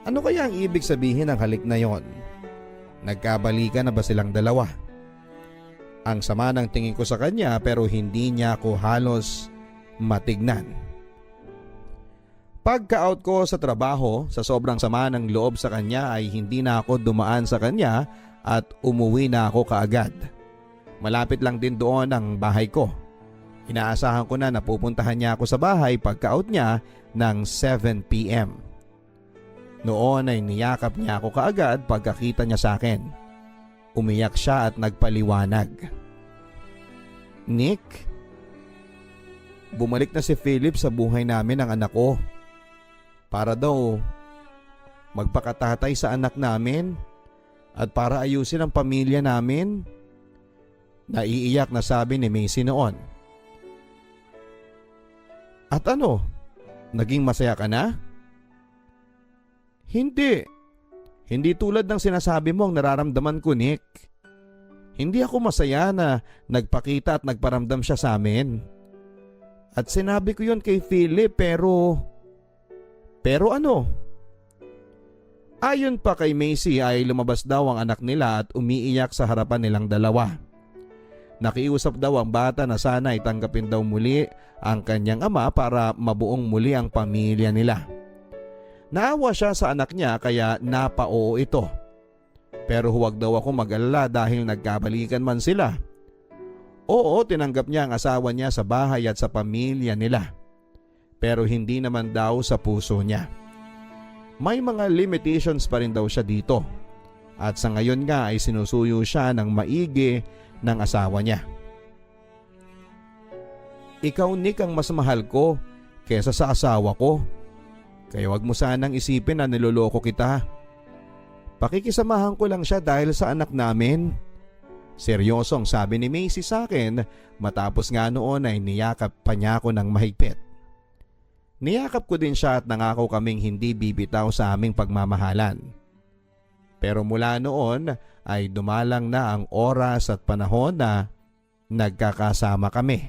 Ano kaya ang ibig sabihin ng halik na yon? Nagkabalikan na ba silang dalawa? Ang sama ng tingin ko sa kanya pero hindi niya ako halos matignan. Pagka-out ko sa trabaho, sa sobrang sama ng loob sa kanya ay hindi na ako dumaan sa kanya at umuwi na ako kaagad. Malapit lang din doon ang bahay ko. Inaasahan ko na napupuntahan niya ako sa bahay pagka-out niya ng 7 p.m. Noon ay niyakap niya ako kaagad pagkakita niya sa akin. Umiyak siya at nagpaliwanag. Nick, bumalik na si Philip sa buhay namin ng anak ko. Para daw magpakatatay sa anak namin at para ayusin ang pamilya namin. Naiiyak na sabi ni Macy noon. At ano, naging masaya ka na? Hindi. Hindi tulad ng sinasabi mo ang nararamdaman ko, Nick. Hindi ako masaya na nagpakita at nagparamdam siya sa amin. At sinabi ko yun kay Philip pero ano? Ayon pa kay Macy ay lumabas daw ang anak nila at umiiyak sa harapan nilang dalawa. Nakiusap daw ang bata na sana itanggapin daw muli ang kanyang ama para mabuong muli ang pamilya nila. Naawa siya sa anak niya kaya napaoo ito. Pero huwag daw ako mag-alala dahil nagkabalikan man sila. Oo, tinanggap niya ang asawa niya sa bahay at sa pamilya nila. Pero hindi naman daw sa puso niya. May mga limitations pa rin daw siya dito. At sa ngayon nga ay sinusuyo siya ng maigi ng asawa niya. Ikaw, Nick, ang mas mahal ko kesa sa asawa ko. Kaya wag mo sanang isipin na niloloko kita. Pakikisamahan ko lang siya dahil sa anak namin. Seryosong sabi ni Macy sa akin matapos nga noon ay niyakap pa niya ako ng mahigpit. Niyakap ko din siya at nangako kaming hindi bibitaw sa aming pagmamahalan. Pero mula noon ay dumalang na ang oras at panahon na nagkakasama kami.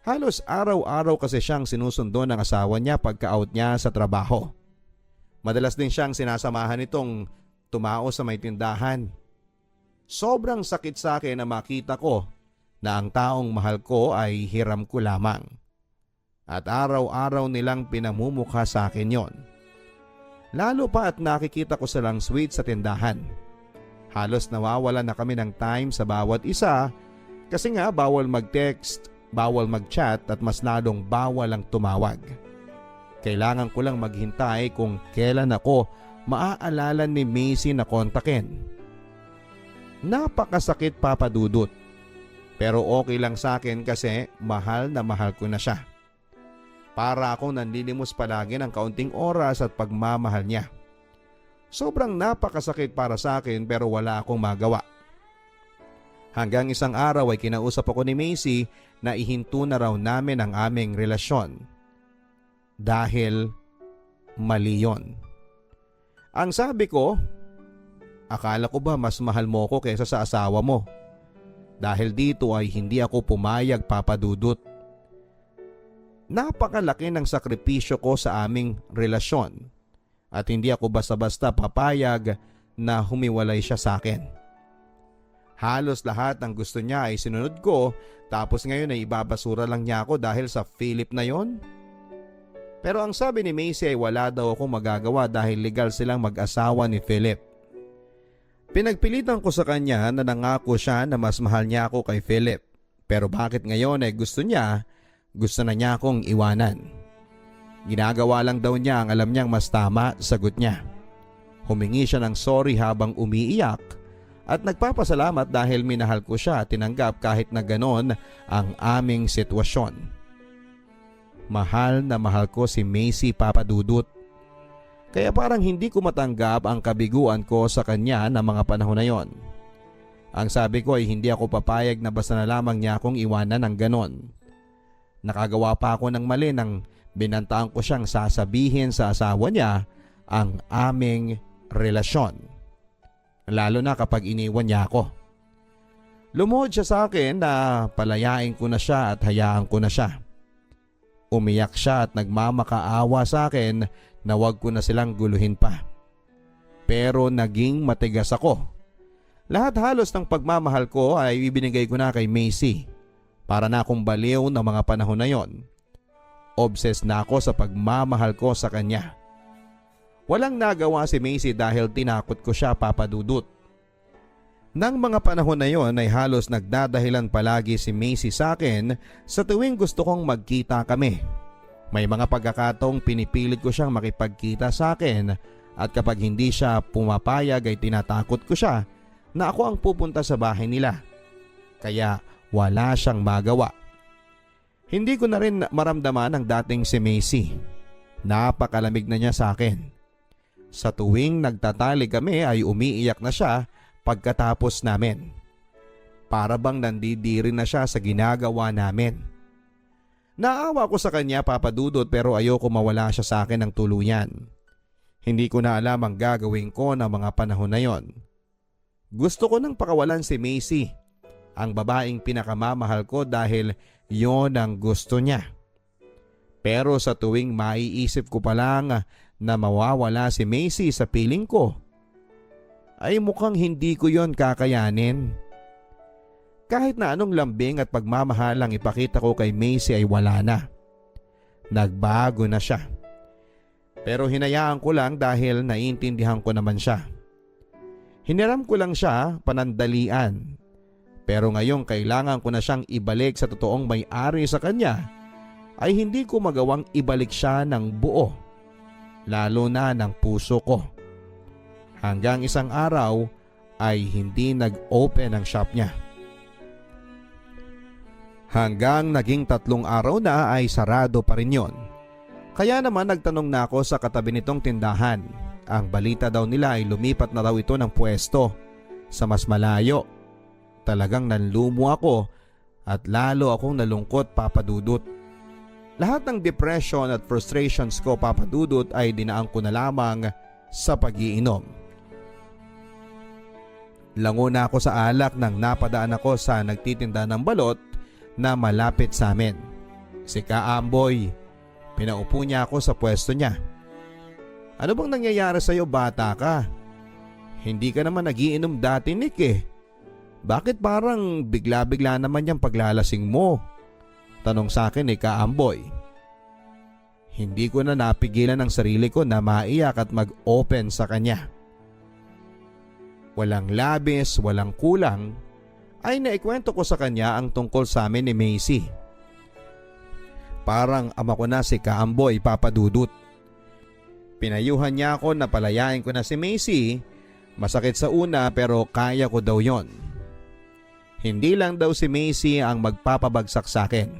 Halos araw-araw kasi siyang sinusundo ng asawa niya pagka-out niya sa trabaho. Madalas din siyang sinasamahan nitong tumao sa may tindahan. Sobrang sakit sa akin na makita ko na ang taong mahal ko ay hiram ko lamang. At araw-araw nilang pinamumukha sa akin yon. Lalo pa at nakikita ko silang sweet sa tindahan. Halos nawawala na kami ng time sa bawat isa kasi nga bawal mag-text, bawal mag-chat at mas lalong bawal ang tumawag. Kailangan ko lang maghintay kung kailan ako maaalala ni Macy na kontakin. Napakasakit, Papa Dudut. Pero okay lang sa akin kasi mahal na mahal ko na siya. Para akong nanlilimos palagi ng kaunting oras at pagmamahal niya. Sobrang napakasakit para sa akin pero wala akong magawa. Hanggang isang araw ay kinausap ako ni Macy na ihinto na raw namin ang aming relasyon. Dahil mali yon. Ang sabi ko, akala ko ba mas mahal mo ko kaysa sa asawa mo? Dahil dito ay hindi ako pumayag, Papa Dudut. Napakalaki ng sakripisyo ko sa aming relasyon at hindi ako basta-basta papayag na humiwalay siya sa akin. Halos lahat ng gusto niya ay sinunod ko tapos ngayon ay ibabasura lang niya ako dahil sa Philip na yon. Pero ang sabi ni Macy ay wala daw akong magagawa dahil legal silang mag-asawa ni Philip. Pinagpilitan ko sa kanya na nangako siya na mas mahal niya ako kay Philip. Pero bakit ngayon ay gusto na niya akong iwanan. Ginagawa lang daw niya ang alam niyang mas tama, sagot niya. Humingi siya ng sorry habang umiiyak at nagpapasalamat dahil minahal ko siya at tinanggap kahit na ganon ang aming sitwasyon. Mahal na mahal ko si Macy, Papa Dudut. Kaya parang hindi ko matanggap ang kabiguan ko sa kanya na mga panahon na yon. Ang sabi ko ay hindi ako papayag na basta na lamang niya akong iwanan ng ganon. Nakagawa pa ako ng mali nang binantaan ko siyang sasabihin sa asawa niya ang aming relasyon. Lalo na kapag iniwan niya ako. Lumuhod siya sa akin na palayain ko na siya at hayaan ko na siya. Umiyak siya at nagmamakaawa sa akin na wag ko na silang guluhin pa. Pero naging matigas ako. Lahat halos ng pagmamahal ko ay ibinigay ko na kay Macy. Para na akong baliw ng mga panahon na yon. Obsessed na ako sa pagmamahal ko sa kanya. Walang nagawa si Macy dahil tinakot ko siya, Papa Dudut. Nang mga panahon na yon ay halos nagdadahilan palagi si Macy sa akin sa tuwing gusto kong magkita kami. May mga pagkakataong pinipilit ko siyang makipagkita sa akin at kapag hindi siya pumapayag ay tinatakot ko siya na ako ang pupunta sa bahay nila. Kaya wala siyang magawa. Hindi ko na rin maramdaman ang dating si Macy. Napakalamig na niya sa akin. Sa tuwing nagtatali kami ay umiiyak na siya pagkatapos namin. Para bang nandidiri na siya sa ginagawa namin. Naawa ko sa kanya, Papa Dudut, pero ayoko mawala siya sa akin ng tuluyan. Hindi ko na alam ang gagawin ko ng mga panahon na yon. Gusto ko nang pakawalan si Macy, ang babaeng pinakamamahal ko dahil yon ang gusto niya. Pero sa tuwing maiisip ko pa lang na mawawala si Macy sa piling ko, ay mukhang hindi ko yon kakayanin. Kahit na anong lambing at pagmamahal ang ipakita ko kay Macy ay wala na. Nagbago na siya. Pero hinayaan ko lang dahil naiintindihan ko naman siya. Hiniram ko lang siya panandalian. Pero ngayong kailangan ko na siyang ibalik sa totoong may-ari sa kanya, ay hindi ko magawang ibalik siya ng buo. Lalo na ng puso ko. Hanggang isang araw ay hindi nag-open ang shop niya. Hanggang naging 3 araw na ay sarado pa rin yon. Kaya naman nagtanong na ako sa katabi nitong tindahan. Ang balita daw nila ay lumipat na raw ito ng pwesto sa mas malayo. Talagang nanlumo ako at lalo akong nalungkot, Papa Dudut. Lahat ng depression at frustrations ko, Papa Dudut, ay dinaan ko na lamang sa pag-iinom. Lango na ako sa alak nang napadaan ako sa nagtitinda ng balot na malapit sa amin. Si Kaamboy. Pinaupo niya ako sa pwesto niya. Ano bang nangyayari sa iyo, bata ka? Hindi ka naman nagiinom dati, Nick eh. Bakit parang bigla-bigla naman yung paglalasing mo? Tanong sa akin ni Kaamboy. Hindi ko na napigilan ang sarili ko na maiyak at mag-open sa kanya. Walang labis, walang kulang, ay naikwento ko sa kanya ang tungkol sa amin ni Macy. Parang ama ko na si Kaamboy, Papa Dudut. Pinayuhan niya ako na palayain ko na si Macy. Masakit sa una pero kaya ko daw yon. Hindi lang daw si Macy ang magpapabagsak sa akin.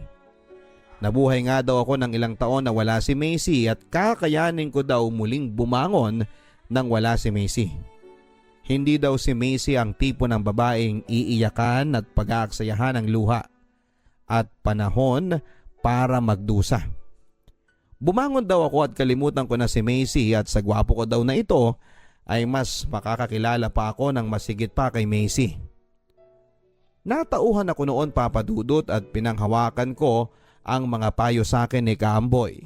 Nabuhay nga daw ako ng ilang taon na wala si Macy at kakayanin ko daw muling bumangon nang wala si Macy. Hindi daw si Macy ang tipo ng babaeng iiyakan at pag-aaksayahan ng luha at panahon para magdusa. Bumangon daw ako at kalimutan ko na si Macy at sa gwapo ko daw na ito ay mas makakakilala pa ako ng masigit pa kay Macy. Natauhan ako noon, Papa Dudut, at pinanghawakan ko ang mga payo sa akin ni Kaamboy.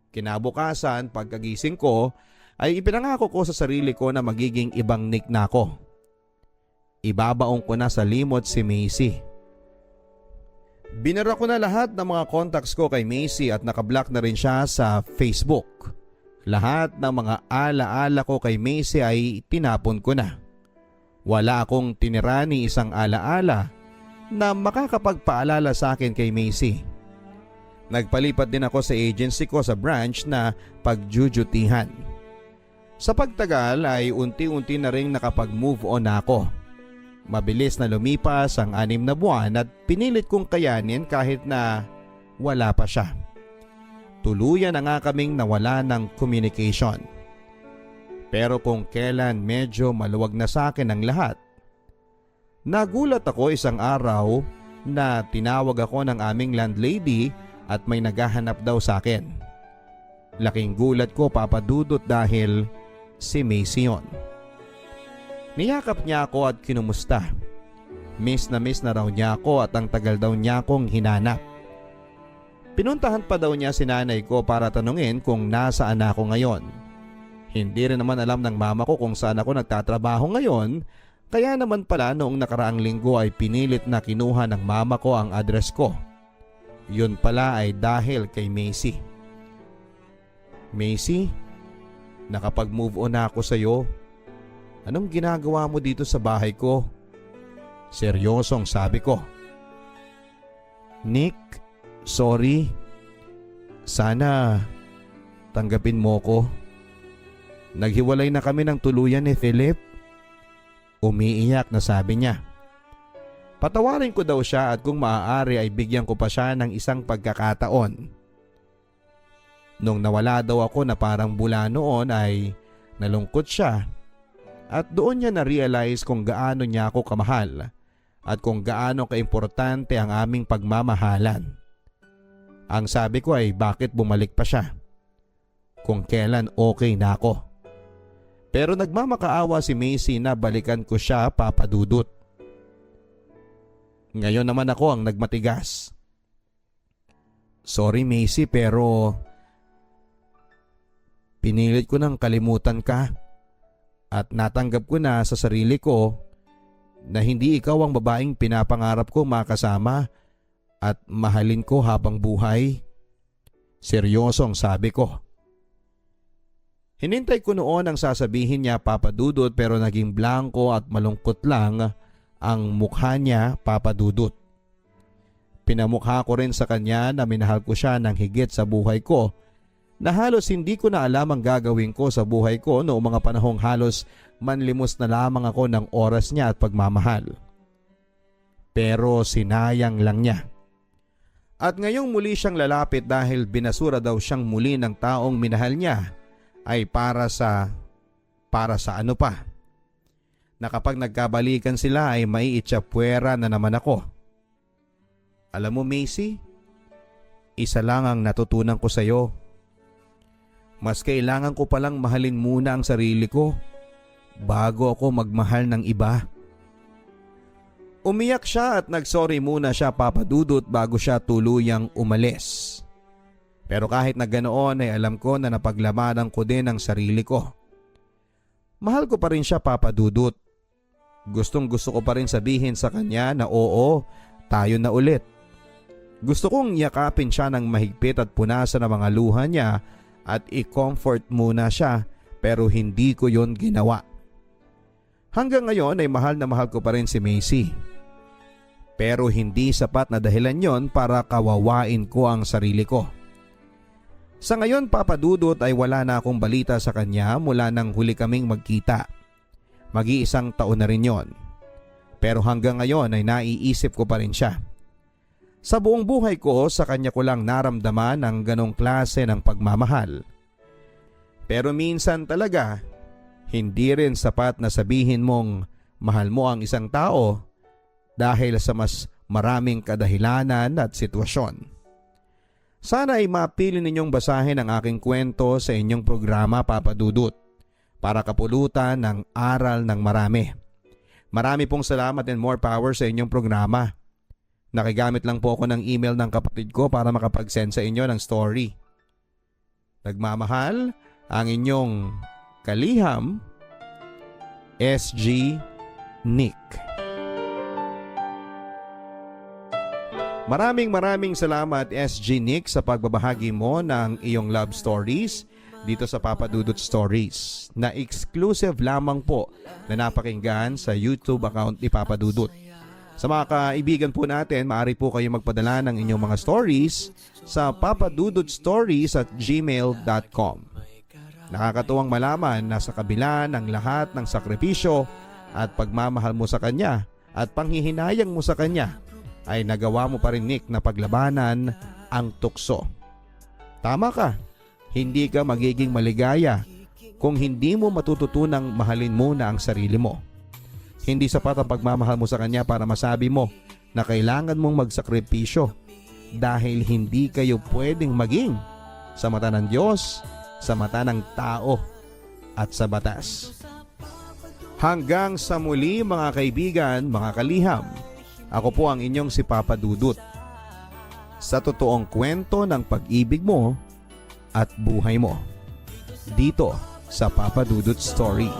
Kinabukasan, pagkagising ko, ay ipinangako ko sa sarili ko na magiging ibang Nick na ako. Ibabaong ko na sa limot si Macy. Binara ko na lahat ng mga contacts ko kay Macy at nakablock na rin siya sa Facebook. Lahat ng mga alaala ko kay Macy ay tinapon ko na. Wala akong tinira ni isang alaala na makakapagpaalala sa akin kay Macy. Nagpalipat din ako sa agency ko sa branch na pagjujutihan. Sa pagtagal ay unti-unti na rin nakapag-move on ako. Mabilis na lumipas ang 6 na buwan at pinilit kong kayanin kahit na wala pa siya. Tuluyan na nga kaming nawala ng communication. Pero kung kailan medyo maluwag na sa akin ang lahat, nagulat ako isang araw na tinawag ako ng aming landlady at may naghahanap daw sa akin. Laking gulat ko, Papa Dudut, dahil si Macy yun. Niyakap niya ako at kinumusta. Miss na raw niya ako at ang tagal daw niya akong hinanap. Pinuntahan pa daw niya si nanay ko para tanungin kung nasaan ako ngayon. Hindi rin naman alam ng mama ko kung saan ako nagtatrabaho ngayon, kaya naman pala noong nakaraang linggo ay pinilit na kinuha ng mama ko ang address ko. Yun pala ay dahil kay Macy. Macy, nakapag-move on na ako sa iyo. Anong ginagawa mo dito sa bahay ko? Seryosong sabi ko. Nick, sorry. Sana tanggapin mo ko. Naghiwalay na kami ng tuluyan ni Philip. Umiiyak na sabi niya. Patawarin ko daw siya at kung maaari ay bigyan ko pa siya ng isang pagkakataon. Nung nawala daw ako na parang bula noon ay nalungkot siya. At doon niya na-realize kung gaano niya ako kamahal at kung gaano kaimportante ang aming pagmamahalan. Ang sabi ko ay bakit bumalik pa siya? Kung kailan okay na ako. Pero nagmamakaawa si Macy na balikan ko siya, Papa Dudut. Ngayon naman ako ang nagmatigas. Sorry Macy, pero pinilit ko nang kalimutan ka. At natanggap ko na sa sarili ko na hindi ikaw ang babaeng pinapangarap ko makasama at mahalin ko habang buhay. Seryosong sabi ko. Hinintay ko noon ang sasabihin niya, Papa Dudut, pero naging blanko at malungkot lang ang mukha niya, Papa Dudut. Pinamukha ko rin sa kanya na minahal ko siya ng higit sa buhay ko, na halos hindi ko na alam ang gagawin ko sa buhay ko noong mga panahong halos manlimos na lamang ako ng oras niya at pagmamahal. Pero sinayang lang niya. At ngayong muli siyang lalapit dahil binasura daw siyang muli ng taong minahal niya ay para sa ano pa? Na kapag nagkabalikan sila ay maiitsapwera na naman ako. Alam mo Macy, isa lang ang natutunan ko sa iyo. Mas kailangan ko palang mahalin muna ang sarili ko bago ako magmahal ng iba. Umiyak siya at nagsorry muna siya, Papa Dudut, bago siya tuluyang umalis. Pero kahit na ganoon ay alam ko na napaglamanan ko din ang sarili ko. Mahal ko pa rin siya, Papa Dudut. Gustong gusto ko pa rin sabihin sa kanya na oo, tayo na ulit. Gusto kong yakapin siya ng mahigpit at punasan ang mga luha niya at i-comfort muna siya, pero hindi ko yon ginawa. Hanggang ngayon ay mahal na mahal ko pa rin si Macy. Pero hindi sapat na dahilan yon para kawawain ko ang sarili ko. Sa ngayon, Papa Dudut, ay wala na akong balita sa kanya mula nang huli kaming magkita. Mag-iisang taon na rin yon. Pero hanggang ngayon ay naiisip ko pa rin siya. Sa buong buhay ko, sa kanya ko lang naramdaman ang ganong klase ng pagmamahal. Pero minsan talaga, hindi rin sapat na sabihin mong mahal mo ang isang tao dahil sa mas maraming kadahilanan at sitwasyon. Sana ay mapili ninyong basahin ang aking kwento sa inyong programa, Papa Dudut, para kapulutan ng aral ng marami. Marami pong salamat and more power sa inyong programa. Nakigamit lang po ako ng email ng kapatid ko para makapag-send sa inyo ng story. Nagmamahal ang inyong kaliham, SG Nick. Maraming salamat, SG Nick, sa pagbabahagi mo ng iyong love stories dito sa Papa Dudut Stories, na exclusive lamang po na napakinggan sa YouTube account ni Papa Dudut. Sa mga kaibigan po natin, maaari po kayo magpadala ng inyong mga stories sa papadudutstories@gmail.com. Nakakatuwang malaman na sa kabila ng lahat ng sakripisyo at pagmamahal mo sa kanya at panghihinayang mo sa kanya, ay nagawa mo pa rin, Nick, na paglabanan ang tukso. Tama ka, hindi ka magiging maligaya kung hindi mo matututunang mahalin muna ang sarili mo. Hindi sapat ang pagmamahal mo sa kanya para masabi mo na kailangan mong magsakripisyo, dahil hindi kayo pwedeng maging sa mata ng Diyos, sa mata ng tao at sa batas. Hanggang sa muli, mga kaibigan, mga kaliham, ako po ang inyong si Papa Dudut, sa totoong kwento ng pag-ibig mo at buhay mo, dito sa Papa Dudut Stories.